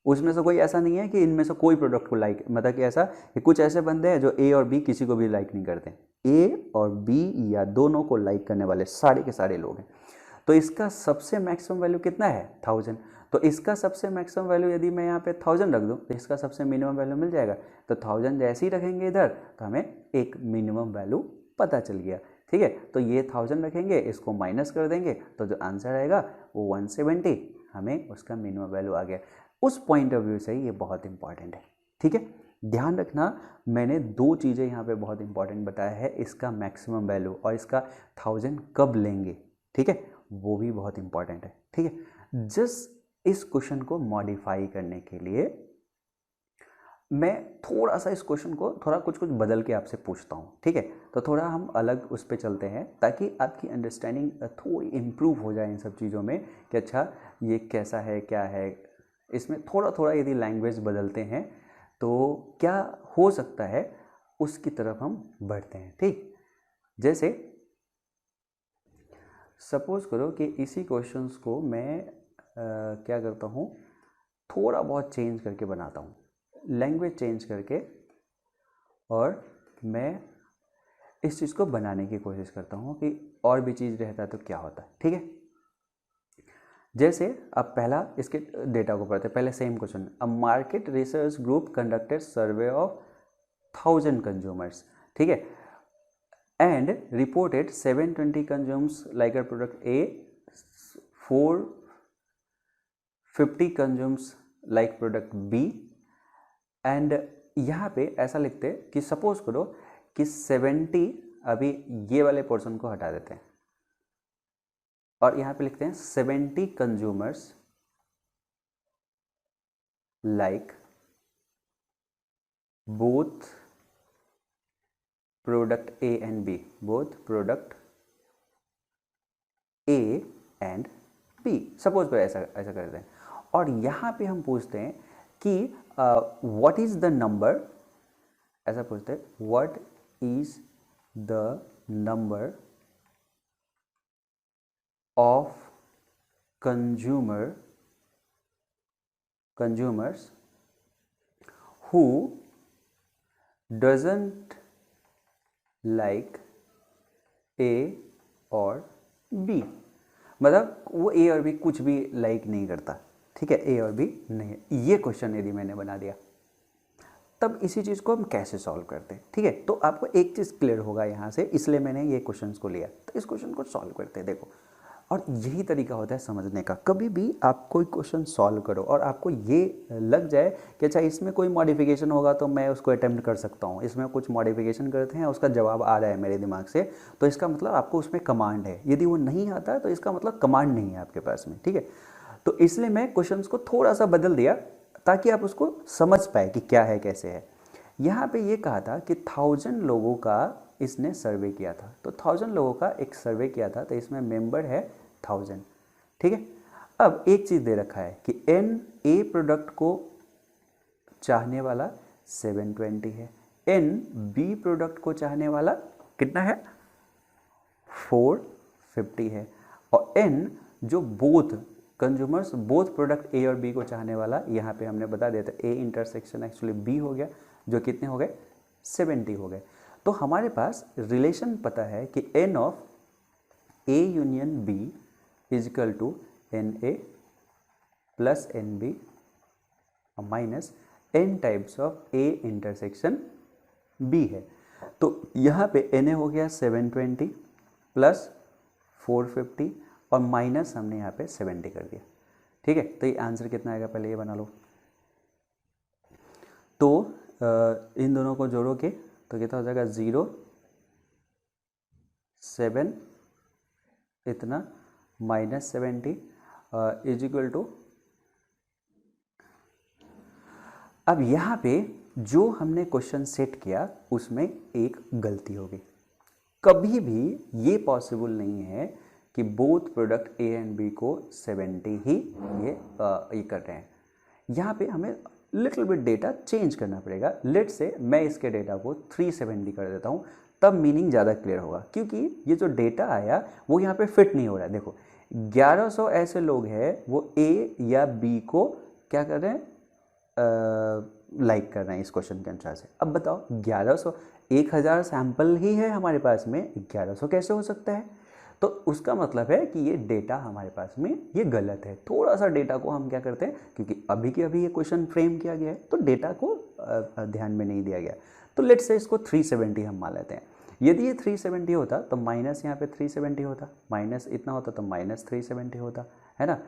उसमें से कोई ऐसा नहीं है कि इनमें से कोई प्रोडक्ट को लाइक, मतलब कि ऐसा कि कुछ ऐसे बंदे हैं जो ए और बी किसी को भी लाइक नहीं करते, ए और बी या दोनों को लाइक करने वाले सारे के सारे लोग हैं। तो इसका सबसे मैक्सिमम वैल्यू कितना है, 1000। तो इसका सबसे मैक्सिमम वैल्यू यदि मैं यहाँ पे 1000 रख दूँ तो इसका सबसे मिनिमम वैल्यू मिल जाएगा। तो 1000 जैसे ही रखेंगे इधर तो हमें एक मिनिमम वैल्यू पता चल गया। ठीक है, तो ये 1000 रखेंगे, इसको माइनस कर देंगे तो जो आंसर आएगा वो 170, हमें उसका मिनिमम वैल्यू आ गया। उस पॉइंट ऑफ व्यू से ये बहुत इंपॉर्टेंट है। ठीक है, ध्यान रखना, मैंने दो चीज़ें यहाँ पे बहुत इंपॉर्टेंट बताया है, इसका मैक्सिमम वैल्यू और इसका 1000 कब लेंगे। ठीक है, वो भी बहुत इंपॉर्टेंट है। ठीक है, जस्ट इस क्वेश्चन को मॉडिफाई करने के लिए मैं थोड़ा सा इस क्वेश्चन को थोड़ा कुछ बदल के आपसे पूछता हूँ। ठीक है, तो थोड़ा हम अलग उस पर चलते हैं ताकि आपकी अंडरस्टैंडिंग थोड़ी इम्प्रूव हो जाए इन सब चीज़ों में कि अच्छा ये कैसा है क्या है। इसमें थोड़ा थोड़ा यदि लैंग्वेज बदलते हैं तो क्या हो सकता है उसकी तरफ हम बढ़ते हैं। ठीक, जैसे सपोज करो कि इसी क्वेश्चंस को मैं क्या करता हूँ, थोड़ा बहुत चेंज करके बनाता हूँ, लैंग्वेज चेंज करके, और मैं इस चीज़ को बनाने की कोशिश करता हूँ कि और भी चीज़ रहता तो क्या होता है। ठीक है, जैसे अब पहला इसके डेटा को पढ़ते हैं, पहले same question. A market research group conducted survey of 1000 consumers. ठीक है, and reported 720 consumes liker product A, 450 consumes like product B, and यहाँ पे ऐसा लिखते हैं कि सपोज करो कि 70, अभी ये वाले पोर्शन को हटा देते हैं और यहाँ पे लिखते हैं 70 consumers like both product A and B, both product A and B, suppose पर ऐसा ऐसा करते हैं। और यहाँ पे हम पूछते हैं कि व्हाट इज द नंबर, ऐसा पूछते हैं what is the number of consumers who doesn't like A और B, मतलब वो A और B कुछ भी लाइक नहीं करता। ठीक है, A और B नहीं है। ये क्वेश्चन यदि मैंने बना दिया तब इसी चीज़ को हम कैसे सॉल्व करते हैं। ठीक है, तो आपको एक चीज़ क्लियर होगा यहाँ से, इसलिए मैंने ये क्वेश्चंस को लिया। तो इस क्वेश्चन को सॉल्व करते हैं, देखो, और यही तरीका होता है समझने का। कभी भी आप कोई क्वेश्चन सॉल्व करो और आपको ये लग जाए कि अच्छा इसमें कोई मॉडिफिकेशन होगा तो मैं उसको अटेम्प्ट कर सकता हूँ, इसमें कुछ मॉडिफिकेशन करते हैं उसका जवाब आ रहा है मेरे दिमाग से, तो इसका मतलब आपको उसमें कमांड है। यदि वो नहीं आता है तो इसका मतलब कमांड नहीं है आपके पास में। ठीक है, तो इसलिए मैं क्वेश्चन को थोड़ा सा बदल दिया ताकि आप उसको समझ पाए कि क्या है कैसे है। यहाँ पे ये कहा था कि 1000 लोगों का इसने सर्वे किया था, तो 1000 लोगों का एक सर्वे किया था, तो इसमें मेंबर है 1000। ठीक है, अब एक चीज़ दे रखा है कि एन ए प्रोडक्ट को चाहने वाला 720 है, एन बी प्रोडक्ट को चाहने वाला कितना है, 450 है, और एन जो बोथ कंज्यूमर्स बोथ प्रोडक्ट ए और बी को चाहने वाला, यहाँ पे हमने बता दिया था ए इंटरसेक्शन एक्चुअली बी हो गया, जो कितने हो गए, 70 हो गए। तो हमारे पास रिलेशन पता है कि N of A union B is equal to N A plus N B minus N types of A intersection B है। तो यहाँ पे एन ए हो गया 720 प्लस 450 और माइनस हमने यहाँ पे 70 कर दिया। ठीक है, तो ये आंसर कितना आएगा पहले ये बना लो। तो इन दोनों को जोड़ोगे तो कितना हो जाएगा 0 7 इतना -70 इज इक्वल टू। अब यहाँ पे जो हमने क्वेश्चन सेट किया उसमें एक गलती होगी। कभी भी ये पॉसिबल नहीं है कि both product A and B को 70 ही ये कर रहे हैं। यहाँ पे हमें लिटिल बिट डेटा चेंज करना पड़ेगा। लेट से मैं इसके डेटा को 370 कर देता हूँ, तब मीनिंग ज़्यादा क्लियर होगा, क्योंकि ये जो डेटा आया वो यहाँ पे फिट नहीं हो रहा है। देखो 1100 ऐसे लोग हैं वो ए या बी को क्या कर रहे हैं, लाइक कर रहे हैं इस क्वेश्चन के आंसर से। अब बताओ 1100, 1000 सैंपल ही है हमारे पास में, 1100 कैसे हो सकता है? तो उसका मतलब है कि ये डेटा हमारे पास में ये गलत है। थोड़ा सा डेटा को हम क्या करते हैं, क्योंकि अभी के अभी ये क्वेश्चन फ्रेम किया गया है तो डेटा को ध्यान में नहीं दिया गया। तो लेट से इसको 370 हम मान लेते हैं। यदि ये 370 होता तो माइनस यहाँ पे 370 होता, माइनस इतना होता तो -370 होता, है ना।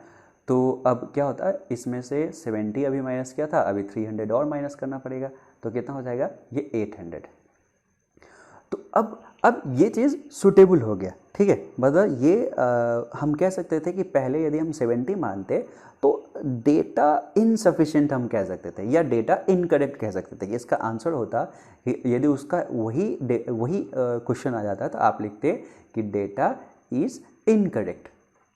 तो अब क्या होता है, इसमें से 70 अभी माइनस किया था, अभी 300 और माइनस करना पड़ेगा, तो कितना हो जाएगा ये 800। तो अब ये चीज़ सुटेबल हो गया, ठीक है। मतलब ये हम कह सकते थे कि पहले यदि हम 70 मानते तो डेटा इनसफिशिएंट हम कह सकते थे, या डेटा इनकरेक्ट कह सकते थे। इसका आंसर होता कि यदि उसका वही क्वेश्चन आ जाता तो आप लिखते कि डेटा इज़ इनकरेक्ट,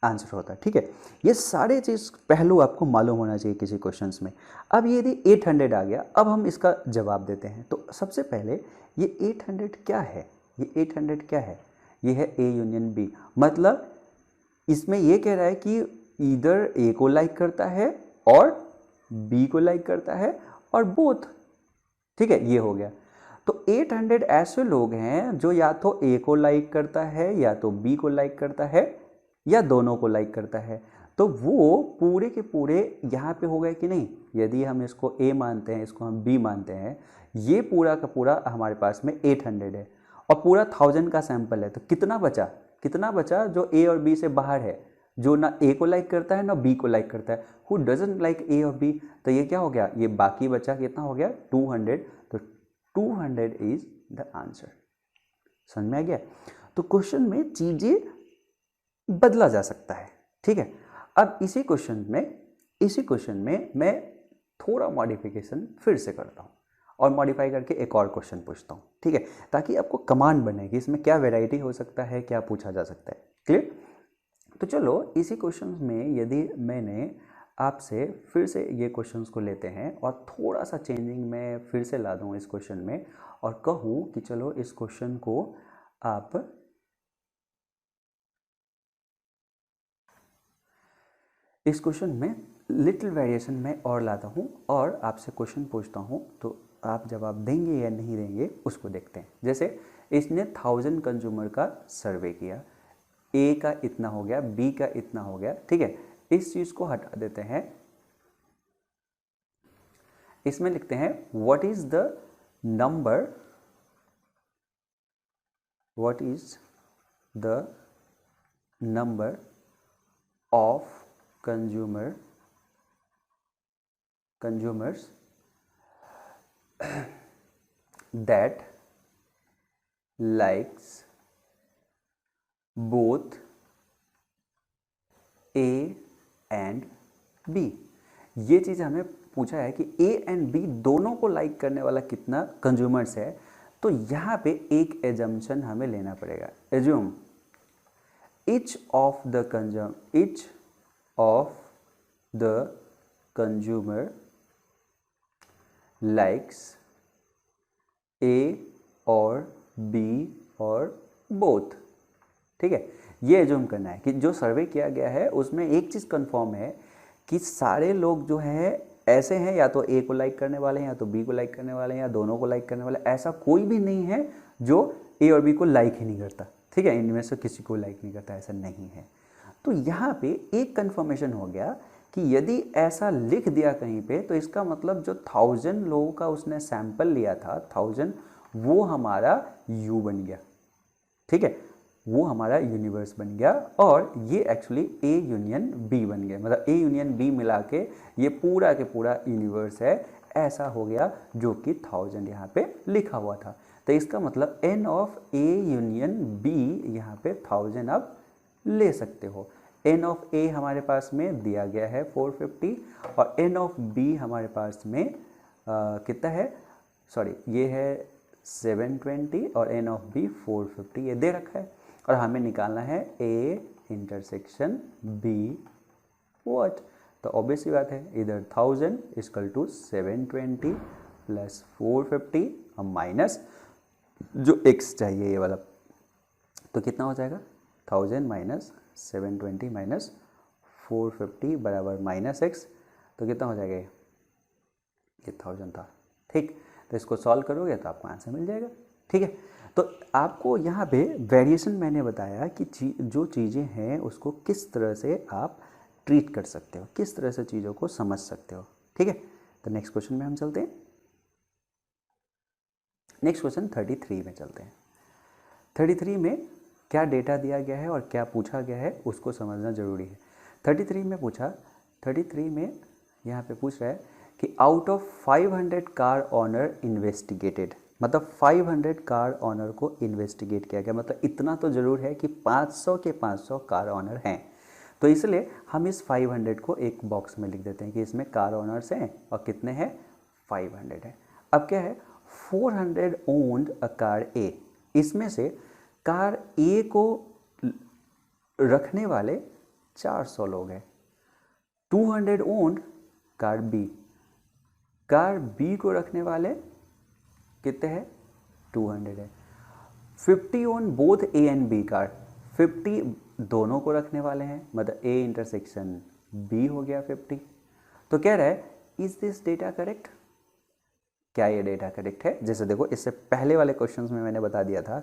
आंसर होता, ठीक है। ये सारे चीज़ पहलू आपको मालूम होना चाहिए किसी क्वेश्चंस में। अब यदि 800 आ गया, अब हम इसका जवाब देते हैं। तो सबसे पहले ये 800 क्या है, ये 800 क्या है, ये है ए यूनियन बी। मतलब इसमें ये कह रहा है कि इधर ए को लाइक करता है और बी को लाइक करता है और बोथ, ठीक है, ये हो गया। तो 800 ऐसे लोग हैं जो या तो ए को लाइक करता है, या तो बी को लाइक करता है, या दोनों को लाइक करता है। तो वो पूरे के पूरे यहाँ पे हो गए कि नहीं। यदि हम इसको ए मानते हैं, इसको हम बी मानते हैं, ये पूरा का पूरा हमारे पास में 800 है और पूरा 1000 का सैंपल है। तो कितना बचा जो ए और बी से बाहर है, जो ना ए को लाइक करता है ना बी को लाइक करता है, हु डजंट लाइक ए और बी। तो ये क्या हो गया, ये बाकी बचा कितना हो गया 200। तो 200 इज द आंसर। समझ में आ गया। तो क्वेश्चन में चीजें बदला जा सकता है, ठीक है। अब इसी क्वेश्चन में मैं थोड़ा मॉडिफिकेशन फिर से करता हूँ और मॉडिफाई करके एक और क्वेश्चन पूछता हूँ, ठीक है, ताकि आपको कमांड बने कि इसमें क्या वैरायटी हो सकता है, क्या पूछा जा सकता है। क्लियर। तो चलो इसी क्वेश्चन में यदि मैंने आपसे फिर से ये क्वेश्चंस को लेते हैं और थोड़ा सा चेंजिंग में फिर से ला दूँ इस क्वेश्चन में और कहूँ कि चलो इस क्वेश्चन को आप इस क्वेश्चन में लिटिल वेरिएशन में और लाता हूँ और आपसे क्वेश्चन पूछता हूँ, तो आप जवाब देंगे या नहीं देंगे उसको देखते हैं। जैसे इसने 1000 कंज्यूमर का सर्वे किया, ए का इतना हो गया, बी का इतना हो गया, ठीक है। इस चीज़ को हटा देते हैं, इसमें लिखते हैं what is the number of consumers that likes both A and B। ये चीज़ हमें पूछा है कि A and B दोनों को लाइक करने वाला कितना कंज्यूमर्स है। तो यहाँ पे एक एजम्पशन हमें लेना पड़ेगा। Assume each of the consumer likes A और B और both, ठीक है। ये एज्यूम करना है कि जो सर्वे किया गया है उसमें एक चीज़ कंफर्म है कि सारे लोग जो हैं ऐसे हैं, या तो ए को लाइक करने वाले हैं, या तो बी को लाइक करने वाले हैं, या दोनों को लाइक करने वाले। ऐसा कोई भी नहीं है जो ए और बी को लाइक ही नहीं करता, ठीक है। इनमें से किसी को लाइक नहीं करता, ऐसा नहीं है। तो यहाँ पे एक कंफर्मेशन हो गया कि यदि ऐसा लिख दिया कहीं पे तो इसका मतलब जो 1000 लोगों का उसने सैंपल लिया था, 1000, वो हमारा यू बन गया, ठीक है। वो हमारा यूनिवर्स बन गया, और ये एक्चुअली ए यूनियन बी बन गया, मतलब ए यूनियन बी मिला के ये पूरा के पूरा यूनिवर्स है, ऐसा हो गया, जो कि 1000 यहाँ पे लिखा हुआ था। तो इसका मतलब N of A union B यहाँ पे 1000 आप ले सकते हो। एन ऑफ ए हमारे पास में दिया गया है 450, और एन ऑफ बी हमारे पास में कितना है, सॉरी ये है 720, और एन ऑफ बी 450 ये दे रखा है, और हमें निकालना है ए इंटरसेक्शन बी व्हाट। तो ऑब्वियसली बात है, इधर 1000 इक्वल टू 720 प्लस 450 और माइनस जो x चाहिए ये वाला, तो कितना हो जाएगा 1000 माइनस 720 माइनस 450 बराबर माइनस x, तो कितना हो जाएगा, ये 1000 था, ठीक। तो इसको सॉल्व करोगे तो आपको आंसर मिल जाएगा, ठीक है। तो आपको यहाँ पे वेरिएशन मैंने बताया कि जो चीज़ें हैं उसको किस तरह से आप ट्रीट कर सकते हो, किस तरह से चीज़ों को समझ सकते हो, ठीक है। तो नेक्स्ट क्वेश्चन में हम चलते हैं। नेक्स्ट क्वेश्चन 33 में चलते हैं। 33 में क्या डेटा दिया गया है और क्या पूछा गया है उसको समझना जरूरी है। 33 में पूछा, 33 में यहाँ पे पूछ रहा है कि out of 500 car owner investigated, मतलब 500 कार ऑनर को इन्वेस्टिगेट किया गया, मतलब इतना तो ज़रूर है कि 500 के 500 कार ऑनर हैं, तो इसलिए हम इस 500 को एक बॉक्स में लिख देते हैं कि इसमें कार ऑनर्स हैं और कितने हैं 500 है। अब क्या है 400 ओन्ड अ कार ए, इसमें से कार ए को रखने वाले 400 लोग हैं। 200 owned car B, car B को रखने वाले कितने हैं 200 है। 50 own both A and B car, 50 दोनों को रखने वाले हैं, मतलब ए इंटरसेक्शन बी हो गया 50। तो कह रहा है इज दिस डेटा करेक्ट, क्या ये डेटा करेक्ट है। जैसे देखो इससे पहले वाले क्वेश्चंस में मैंने बता दिया था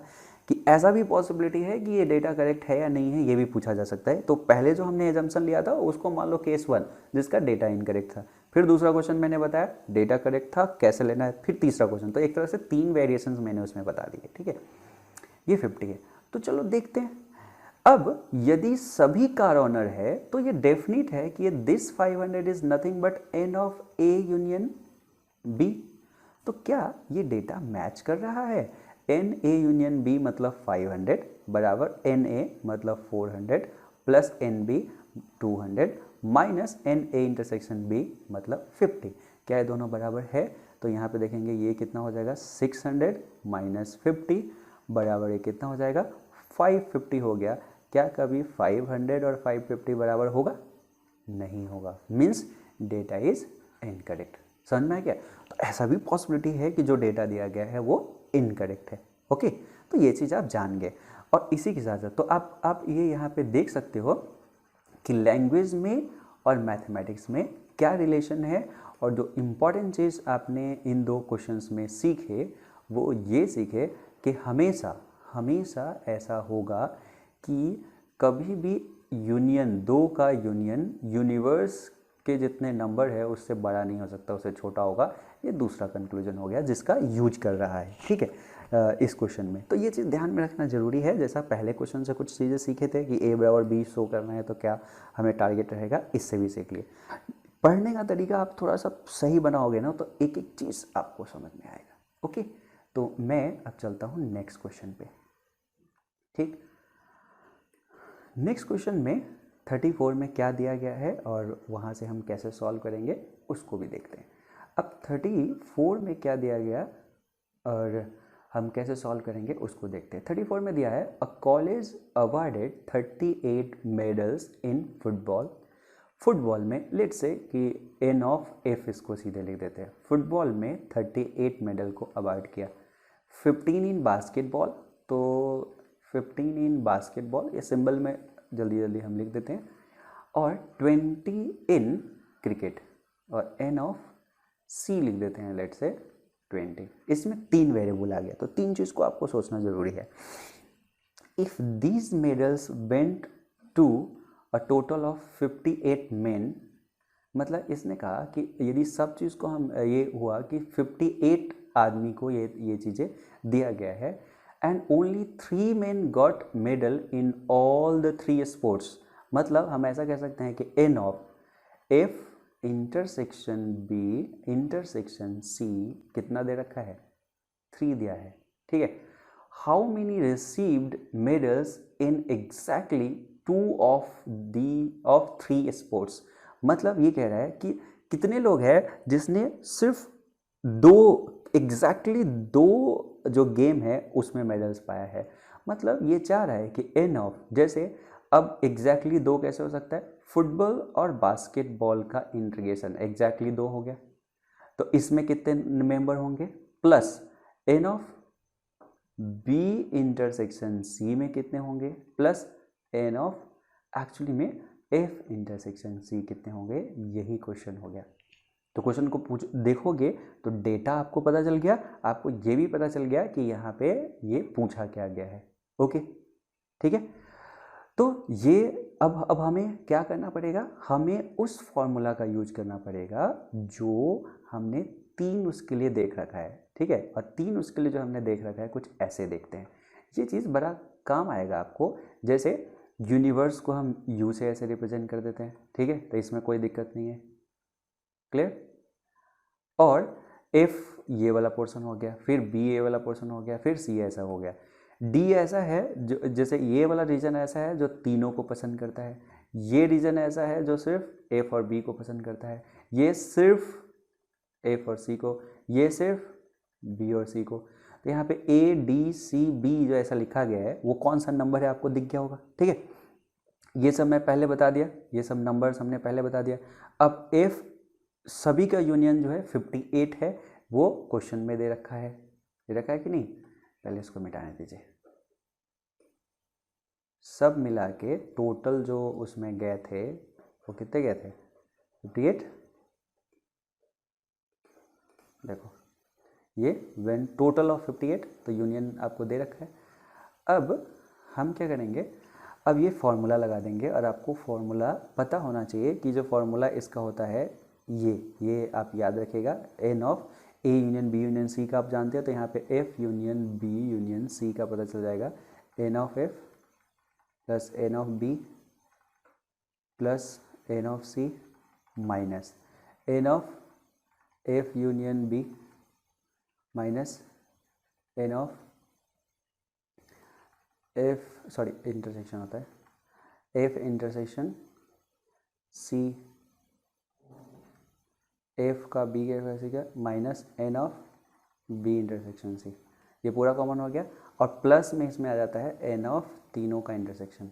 कि ऐसा भी पॉसिबिलिटी है कि ये डेटा करेक्ट है या नहीं है, ये भी पूछा जा सकता है। तो पहले जो हमने एजम्पशन लिया था उसको मान लो केस 1 जिसका डेटा इनकरेक्ट था, फिर दूसरा क्वेश्चन मैंने बताया डेटा करेक्ट था कैसे लेना है, फिर तीसरा क्वेश्चन, तो एक तरह से 3 वेरिएशंस मैंने उसमें बता दिए, ठीक है। ये 50 है, तो चलो देखते हैं। अब यदि सभी कार ऑनर है तो ये डेफिनेट है कि ये this 500 is nothing but n of A union B. तो क्या ये डेटा मैच कर रहा है, एन ए यूनियन बी मतलब 500 बराबर एन ए मतलब 400 plus N B 200 minus n A intersection B मतलब 50, क्या ये दोनों बराबर है। तो यहाँ पे देखेंगे ये कितना हो जाएगा 600 माइनस 50 बराबर ये कितना हो जाएगा 550 हो गया। क्या कभी 500 और 550 बराबर होगा, नहीं होगा, मीन्स डेटा इज इनकरेक्ट। समझ में आ गया। तो ऐसा भी पॉसिबिलिटी है कि जो डेटा दिया गया है वो इनकरेक्ट है, ओके। तो ये चीज़ आप जान गए। और इसी के साथ साथ तो आप ये यहाँ पे देख सकते हो कि लैंग्वेज में और मैथमेटिक्स में क्या रिलेशन है, और जो इम्पॉर्टेंट चीज़ आपने इन 2 क्वेश्चंस में सीखे वो ये सीखे कि हमेशा हमेशा ऐसा होगा कि कभी भी यूनियन, 2 का यूनियन यूनिवर्स के जितने नंबर है उससे बड़ा नहीं हो सकता, उससे छोटा होगा। ये दूसरा कंक्लूजन हो गया जिसका यूज कर रहा है, ठीक है, इस क्वेश्चन में। तो ये चीज़ ध्यान में रखना जरूरी है। जैसा पहले क्वेश्चन से कुछ चीज़ें सीखे थे कि ए बराबर बी शो करना है तो क्या हमें टारगेट रहेगा, इससे भी सीख लिए। पढ़ने का तरीका आप थोड़ा सा सही बनाओगे ना तो एक एक चीज़ आपको समझ में आएगा, ओके। तो मैं अब चलता हूँ नेक्स्ट क्वेश्चन पे, ठीक। नेक्स्ट क्वेश्चन में 34 में क्या दिया गया है और वहाँ से हम कैसे सॉल्व करेंगे उसको भी देखते हैं। अब 34 में क्या दिया गया और हम कैसे सॉल्व करेंगे उसको देखते हैं। 34 में दिया है a college awarded 38 medals in football. Football में लेट्स से कि एन ऑफ एफ इसको सीधे लिख देते हैं। फुटबॉल में 38 मेडल को अवार्ड किया। 15 इन बास्केटबॉल, तो 15 इन बास्केटबॉल ये सिंबल में जल्दी जल्दी हम लिख देते हैं, और 20 इन क्रिकेट और एन ऑफ सी लिख देते हैं लेट्स से 20। इसमें 3 वेरिएबल आ गया, तो 3 चीज़ को आपको सोचना जरूरी है। If these medals went to a total of 58 men, मतलब इसने कहा कि यदि सब चीज़ को हम ये हुआ कि 58 आदमी को ये चीज़ें दिया गया है, and only 3 men got medal in all the 3 sports. मतलब हम ऐसा कह सकते हैं कि n of F intersection B intersection C कितना दे रखा है, 3 दिया है, ठीक है। How many received medals in exactly 2 of 3 sports. मतलब ये कह रहा है कि कितने लोग हैं जिसने सिर्फ 2 एग्जैक्टली 2 जो गेम है उसमें मेडल्स पाया है। मतलब ये चाह रहा है कि एन ऑफ, जैसे अब एग्जैक्टली 2 कैसे हो सकता है, फुटबॉल और बास्केटबॉल का इंटीग्रेशन एग्जैक्टली 2 हो गया, तो इसमें कितने मेंबर होंगे, plus N of B intersection C में कितने होंगे, प्लस एन ऑफ एक्चुअली में एफ इंटरसेक्शन सी कितने होंगे। यही क्वेश्चन हो गया। तो क्वेश्चन को देखोगे तो डेटा आपको पता चल गया, आपको ये भी पता चल गया कि यहाँ पे ये पूछा क्या गया है। ओके, ठीक है। तो ये अब हमें क्या करना पड़ेगा, हमें उस फॉर्मूला का यूज करना पड़ेगा जो हमने 3 उसके लिए देख रखा है, ठीक है। और 3 उसके लिए जो हमने देख रखा है कुछ ऐसे देखते हैं। ये चीज़ बड़ा काम आएगा आपको। जैसे यूनिवर्स को हम यू से ऐसे रिप्रेजेंट कर देते हैं, ठीक है, तो इसमें कोई दिक्कत नहीं है, क्लियर। और एफ ये वाला पोर्शन हो गया, फिर बी ये वाला पोर्शन हो गया, फिर सी ऐसा हो गया। डी ऐसा है जो, जैसे ये वाला रीजन ऐसा है जो तीनों को पसंद करता है, ये रीजन ऐसा है जो सिर्फ एफ और बी को पसंद करता है, ये सिर्फ एफ और सी को, ये सिर्फ बी और सी को। तो यहाँ पे ए डी सी बी जो ऐसा लिखा गया है वो कौन सा नंबर है आपको दिख गया होगा, ठीक है। ये सब मैं पहले बता दिया, ये सब नंबर्स हमने पहले बता दिया। अब एफ सभी का यूनियन जो है 58 है, वो क्वेश्चन में दे रखा है, दे रखा है कि नहीं। पहले इसको मिटाने दीजिए। सब मिला के टोटल जो उसमें गए थे वो कितने गए थे, 58। देखो ये व्हेन टोटल ऑफ 58, तो यूनियन आपको दे रखा है। अब हम क्या करेंगे, अब ये फॉर्मूला लगा देंगे और आपको फॉर्मूला पता होना चाहिए कि जो फॉर्मूला इसका होता है ये आप याद रखिएगा। N of A union B union C का आप जानते हैं, तो यहाँ पे F union B union C का पता चल जाएगा। N of F plus N of B plus N of C minus N of F union B minus N of F intersection होता है एफ इंटरसेक्शन सी, एफ का बी के वैसे क्या minus N of B intersection C, ये पूरा कॉमन हो गया। और प्लस में इसमें आ जाता है एन ऑफ तीनों का इंटरसेक्शन,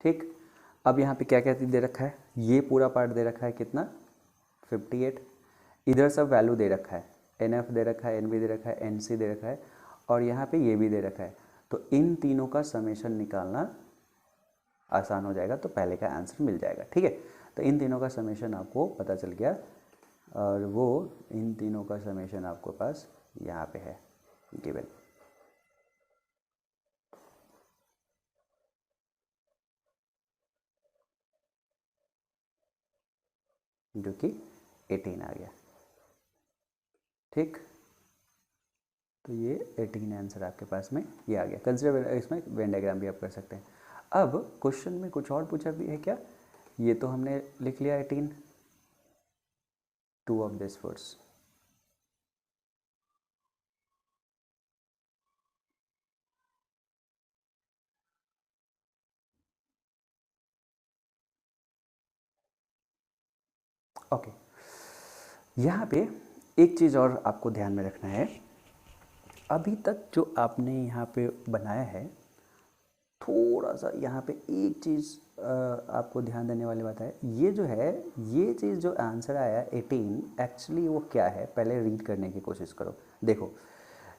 ठीक। अब यहाँ पे क्या क्या दे रखा है, ये पूरा पार्ट दे रखा है कितना, 58। इधर सब वैल्यू दे रखा है, एन एफ दे रखा है, एन बी दे रखा है, एन सी दे रखा है, और यहाँ पे ये भी दे रखा है। तो इन तीनों का समेशन निकालना आसान हो जाएगा, तो पहले का आंसर मिल जाएगा, ठीक है। तो इन तीनों का समेशन आपको पता चल गया, और वो इन तीनों का समेशन आपको पास यहाँ पे है गिवन। जो कि 18 आ गया, ठीक। तो ये 18 आंसर आपके पास में ये आ गया। कंसिडर इसमें वेन डायग्राम भी आप कर सकते हैं। अब क्वेश्चन में कुछ और पूछा भी है क्या, ये तो हमने लिख लिया 18, 2 ऑफ दिस फोर्स। ओके, यहाँ पे एक चीज़ और आपको ध्यान में रखना है। अभी तक जो आपने यहाँ पे बनाया है, थोड़ा सा यहाँ पे एक चीज़ आपको ध्यान देने वाली बात है। ये जो है, ये चीज़ जो आंसर आया 18, एक्चुअली वो क्या है, पहले रीड करने की कोशिश करो। देखो,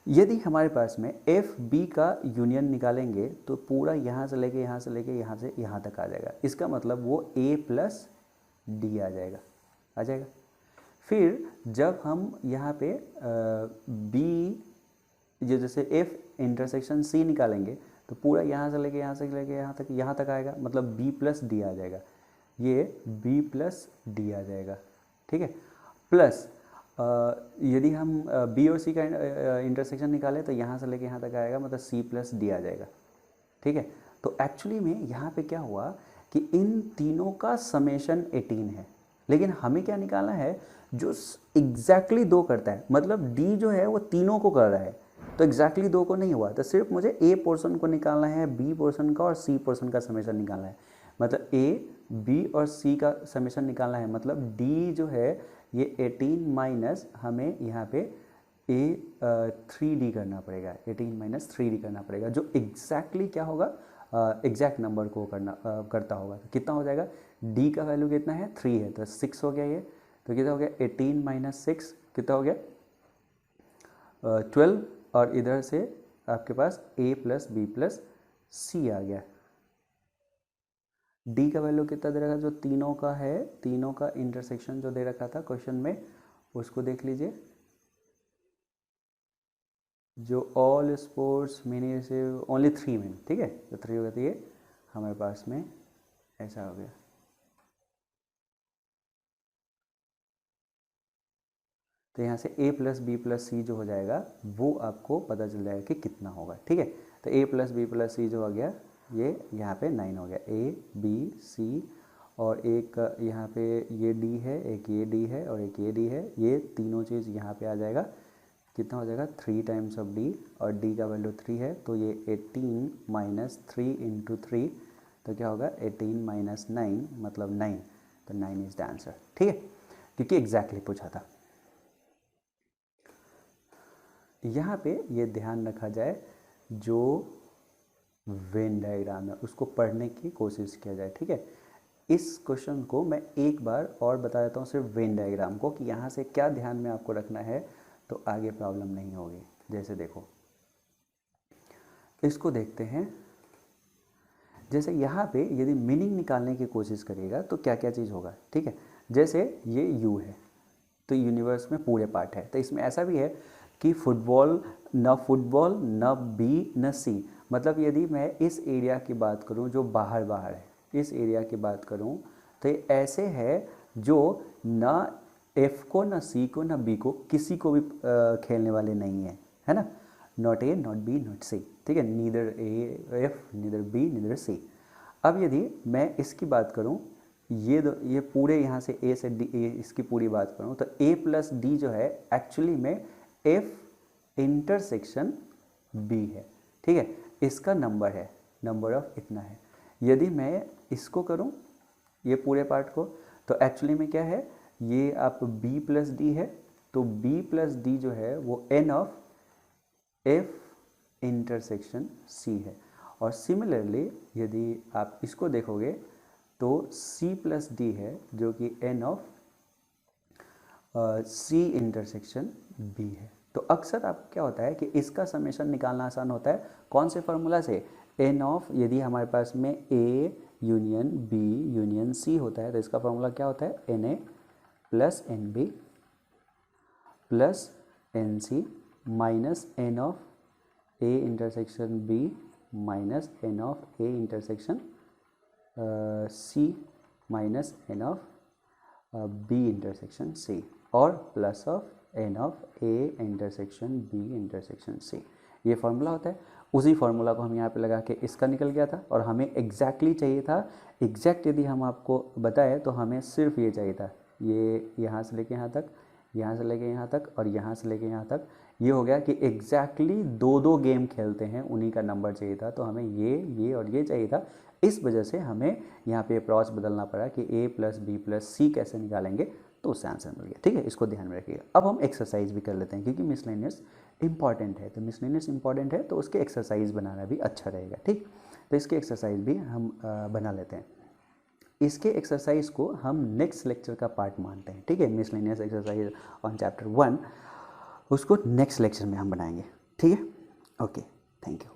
यदि हमारे पास में एफ बी का यूनियन निकालेंगे तो पूरा यहाँ से लेके यहाँ से लेके यहाँ से यहाँ तक आ जाएगा। इसका मतलब वो ए प्लस डी आ जाएगा। फिर जब हम यहाँ पे बी जो जैसे एफ इंटरसेक्शन सी निकालेंगे तो पूरा यहाँ से लेके यहाँ तक आएगा, मतलब बी प्लस डी आ जाएगा। ये बी प्लस डी आ जाएगा, ठीक है। प्लस यदि हम बी और सी का इंटरसेक्शन निकालें तो यहाँ से लेके यहाँ तक आएगा, मतलब सी प्लस डी आ जाएगा। ठीक है, तो एक्चुअली में यहाँ पे क्या हुआ कि इन तीनों का समेशन 18 है, लेकिन हमें क्या निकालना है जो एग्जैक्टली 2 करता है, मतलब डी जो है वो तीनों को कर रहा है, तो एग्जैक्टली 2 को नहीं हुआ, तो सिर्फ मुझे ए पोर्शन को निकालना है, बी पोर्शन का और सी पोर्शन का समेशन निकालना है। मतलब ए, बी और सी का समेशन निकालना है, मतलब डी जो है ये 18 माइनस हमें यहाँ पे ए 3D करना पड़ेगा, 18 माइनस 3D करना पड़ेगा, जो एग्जैक्टली क्या होगा, एग्जैक्ट नंबर को करता होगा। तो कितना हो जाएगा, डी का वैल्यू कितना है 3 है, तो 6 हो गया ये, तो कितना हो गया 18 माइनस 6 कितना हो गया 12, और इधर से आपके पास a प्लस बी प्लस सी आ गया। डी का वैल्यू कितना दे रखा, जो तीनों का है, तीनों का इंटरसेक्शन जो दे रखा था क्वेश्चन में, उसको देख लीजिए, जो ऑल स्पोर्ट्स मिनी से ओनली 3 में, ठीक है, तो 3 हो गया, तो ये हमारे पास में ऐसा हो गया। तो यहाँ से a प्लस बी प्लस सी जो हो जाएगा वो आपको पता चल जाएगा कि कितना होगा। ठीक है, तो a प्लस बी प्लस सी जो हो गया ये यहाँ पे 9 हो गया, a b c, और एक यहाँ पे ये d है, एक ये d है और एक ये d है, ये तीनों चीज़ यहाँ पे आ जाएगा, कितना हो जाएगा 3 टाइम्स ऑफ d, और d का वैल्यू 3 है, तो ये 18 माइनस 3 इंटू 3, तो क्या होगा 18 माइनस 9 मतलब 9, तो 9 इज द आंसर। ठीक है, क्योंकि एग्जैक्टली पूछा था। यहाँ पे ये ध्यान रखा जाए, जो वेन डायग्राम है उसको पढ़ने की कोशिश किया जाए। ठीक है, इस क्वेश्चन को मैं एक बार और बता देता हूँ, सिर्फ वेन डायग्राम को, कि यहाँ से क्या ध्यान में आपको रखना है, तो आगे प्रॉब्लम नहीं होगी। जैसे देखो, इसको देखते हैं, जैसे यहाँ पे यदि मीनिंग निकालने की कोशिश करिएगा तो क्या क्या चीज़ होगा। ठीक है, जैसे ये यू है, तो यूनिवर्स में पूरे पार्ट है, तो इसमें ऐसा भी है कि फुटबॉल न बी न सी, मतलब यदि मैं इस एरिया की बात करूं जो बाहर बाहर है, इस एरिया की बात करूं तो ये ऐसे है जो न एफ को न सी को न बी को किसी को भी खेलने वाले नहीं है ना, not A not B not C. ठीक है, neither A F neither B neither C. अब यदि मैं इसकी बात करूं, ये पूरे यहाँ से ए से डी, इसकी पूरी बात करूं तो ए प्लस डी जो है एक्चुअली में एफ इंटरसेक्शन बी है। ठीक है, इसका नंबर है, नंबर ऑफ इतना है। यदि मैं इसको करूं, ये पूरे पार्ट को, तो एक्चुअली में क्या है, ये आप b प्लस डी है, तो b प्लस डी जो है वो n of f intersection c है। और सिमिलरली यदि आप इसको देखोगे तो c प्लस डी है, जो कि n of c intersection b है। तो अक्सर आप क्या होता है कि इसका समेशन निकालना आसान होता है, कौन से फार्मूला से, n ऑफ, यदि हमारे पास में a union b union c होता है तो इसका फार्मूला क्या होता है, na plus nb plus nc minus n of a intersection b minus n of a intersection c minus n of b intersection c, और plus of n of a intersection b intersection c। ये फार्मूला होता है। उसी फार्मूला को हम यहाँ पे लगा के इसका निकल गया था, और हमें एग्जैक्टली चाहिए था। एग्जैक्ट यदि हम आपको बताएं तो हमें सिर्फ ये चाहिए था, ये यहाँ से लेके यहाँ तक, यहाँ से लेके यहाँ तक, और यहाँ से लेके यहाँ तक। ये हो गया कि एग्जैक्टली दो गेम खेलते हैं, उन्हीं का नंबर चाहिए था, तो हमें ये और ये चाहिए था। इस वजह से हमें यहाँ पे अप्रोच बदलना पड़ा कि a प्लस बी प्लस सी कैसे निकालेंगे, तो उससे आंसर मिल गया। ठीक है, इसको ध्यान में रखिएगा। अब हम एक्सरसाइज भी कर लेते हैं, क्योंकि मिसलेनियस इंपॉर्टेंट है, तो मिसलेनियस इंपॉर्टेंट है तो उसके एक्सरसाइज बनाना भी अच्छा रहेगा। ठीक, तो इसके एक्सरसाइज भी हम बना लेते हैं। इसके एक्सरसाइज को हम नेक्स्ट लेक्चर का पार्ट मानते हैं। ठीक है, मिसलेनियस एक्सरसाइज ऑन चैप्टर 1, उसको नेक्स्ट लेक्चर में हम बनाएंगे। ठीक है, ओके, थैंक यू।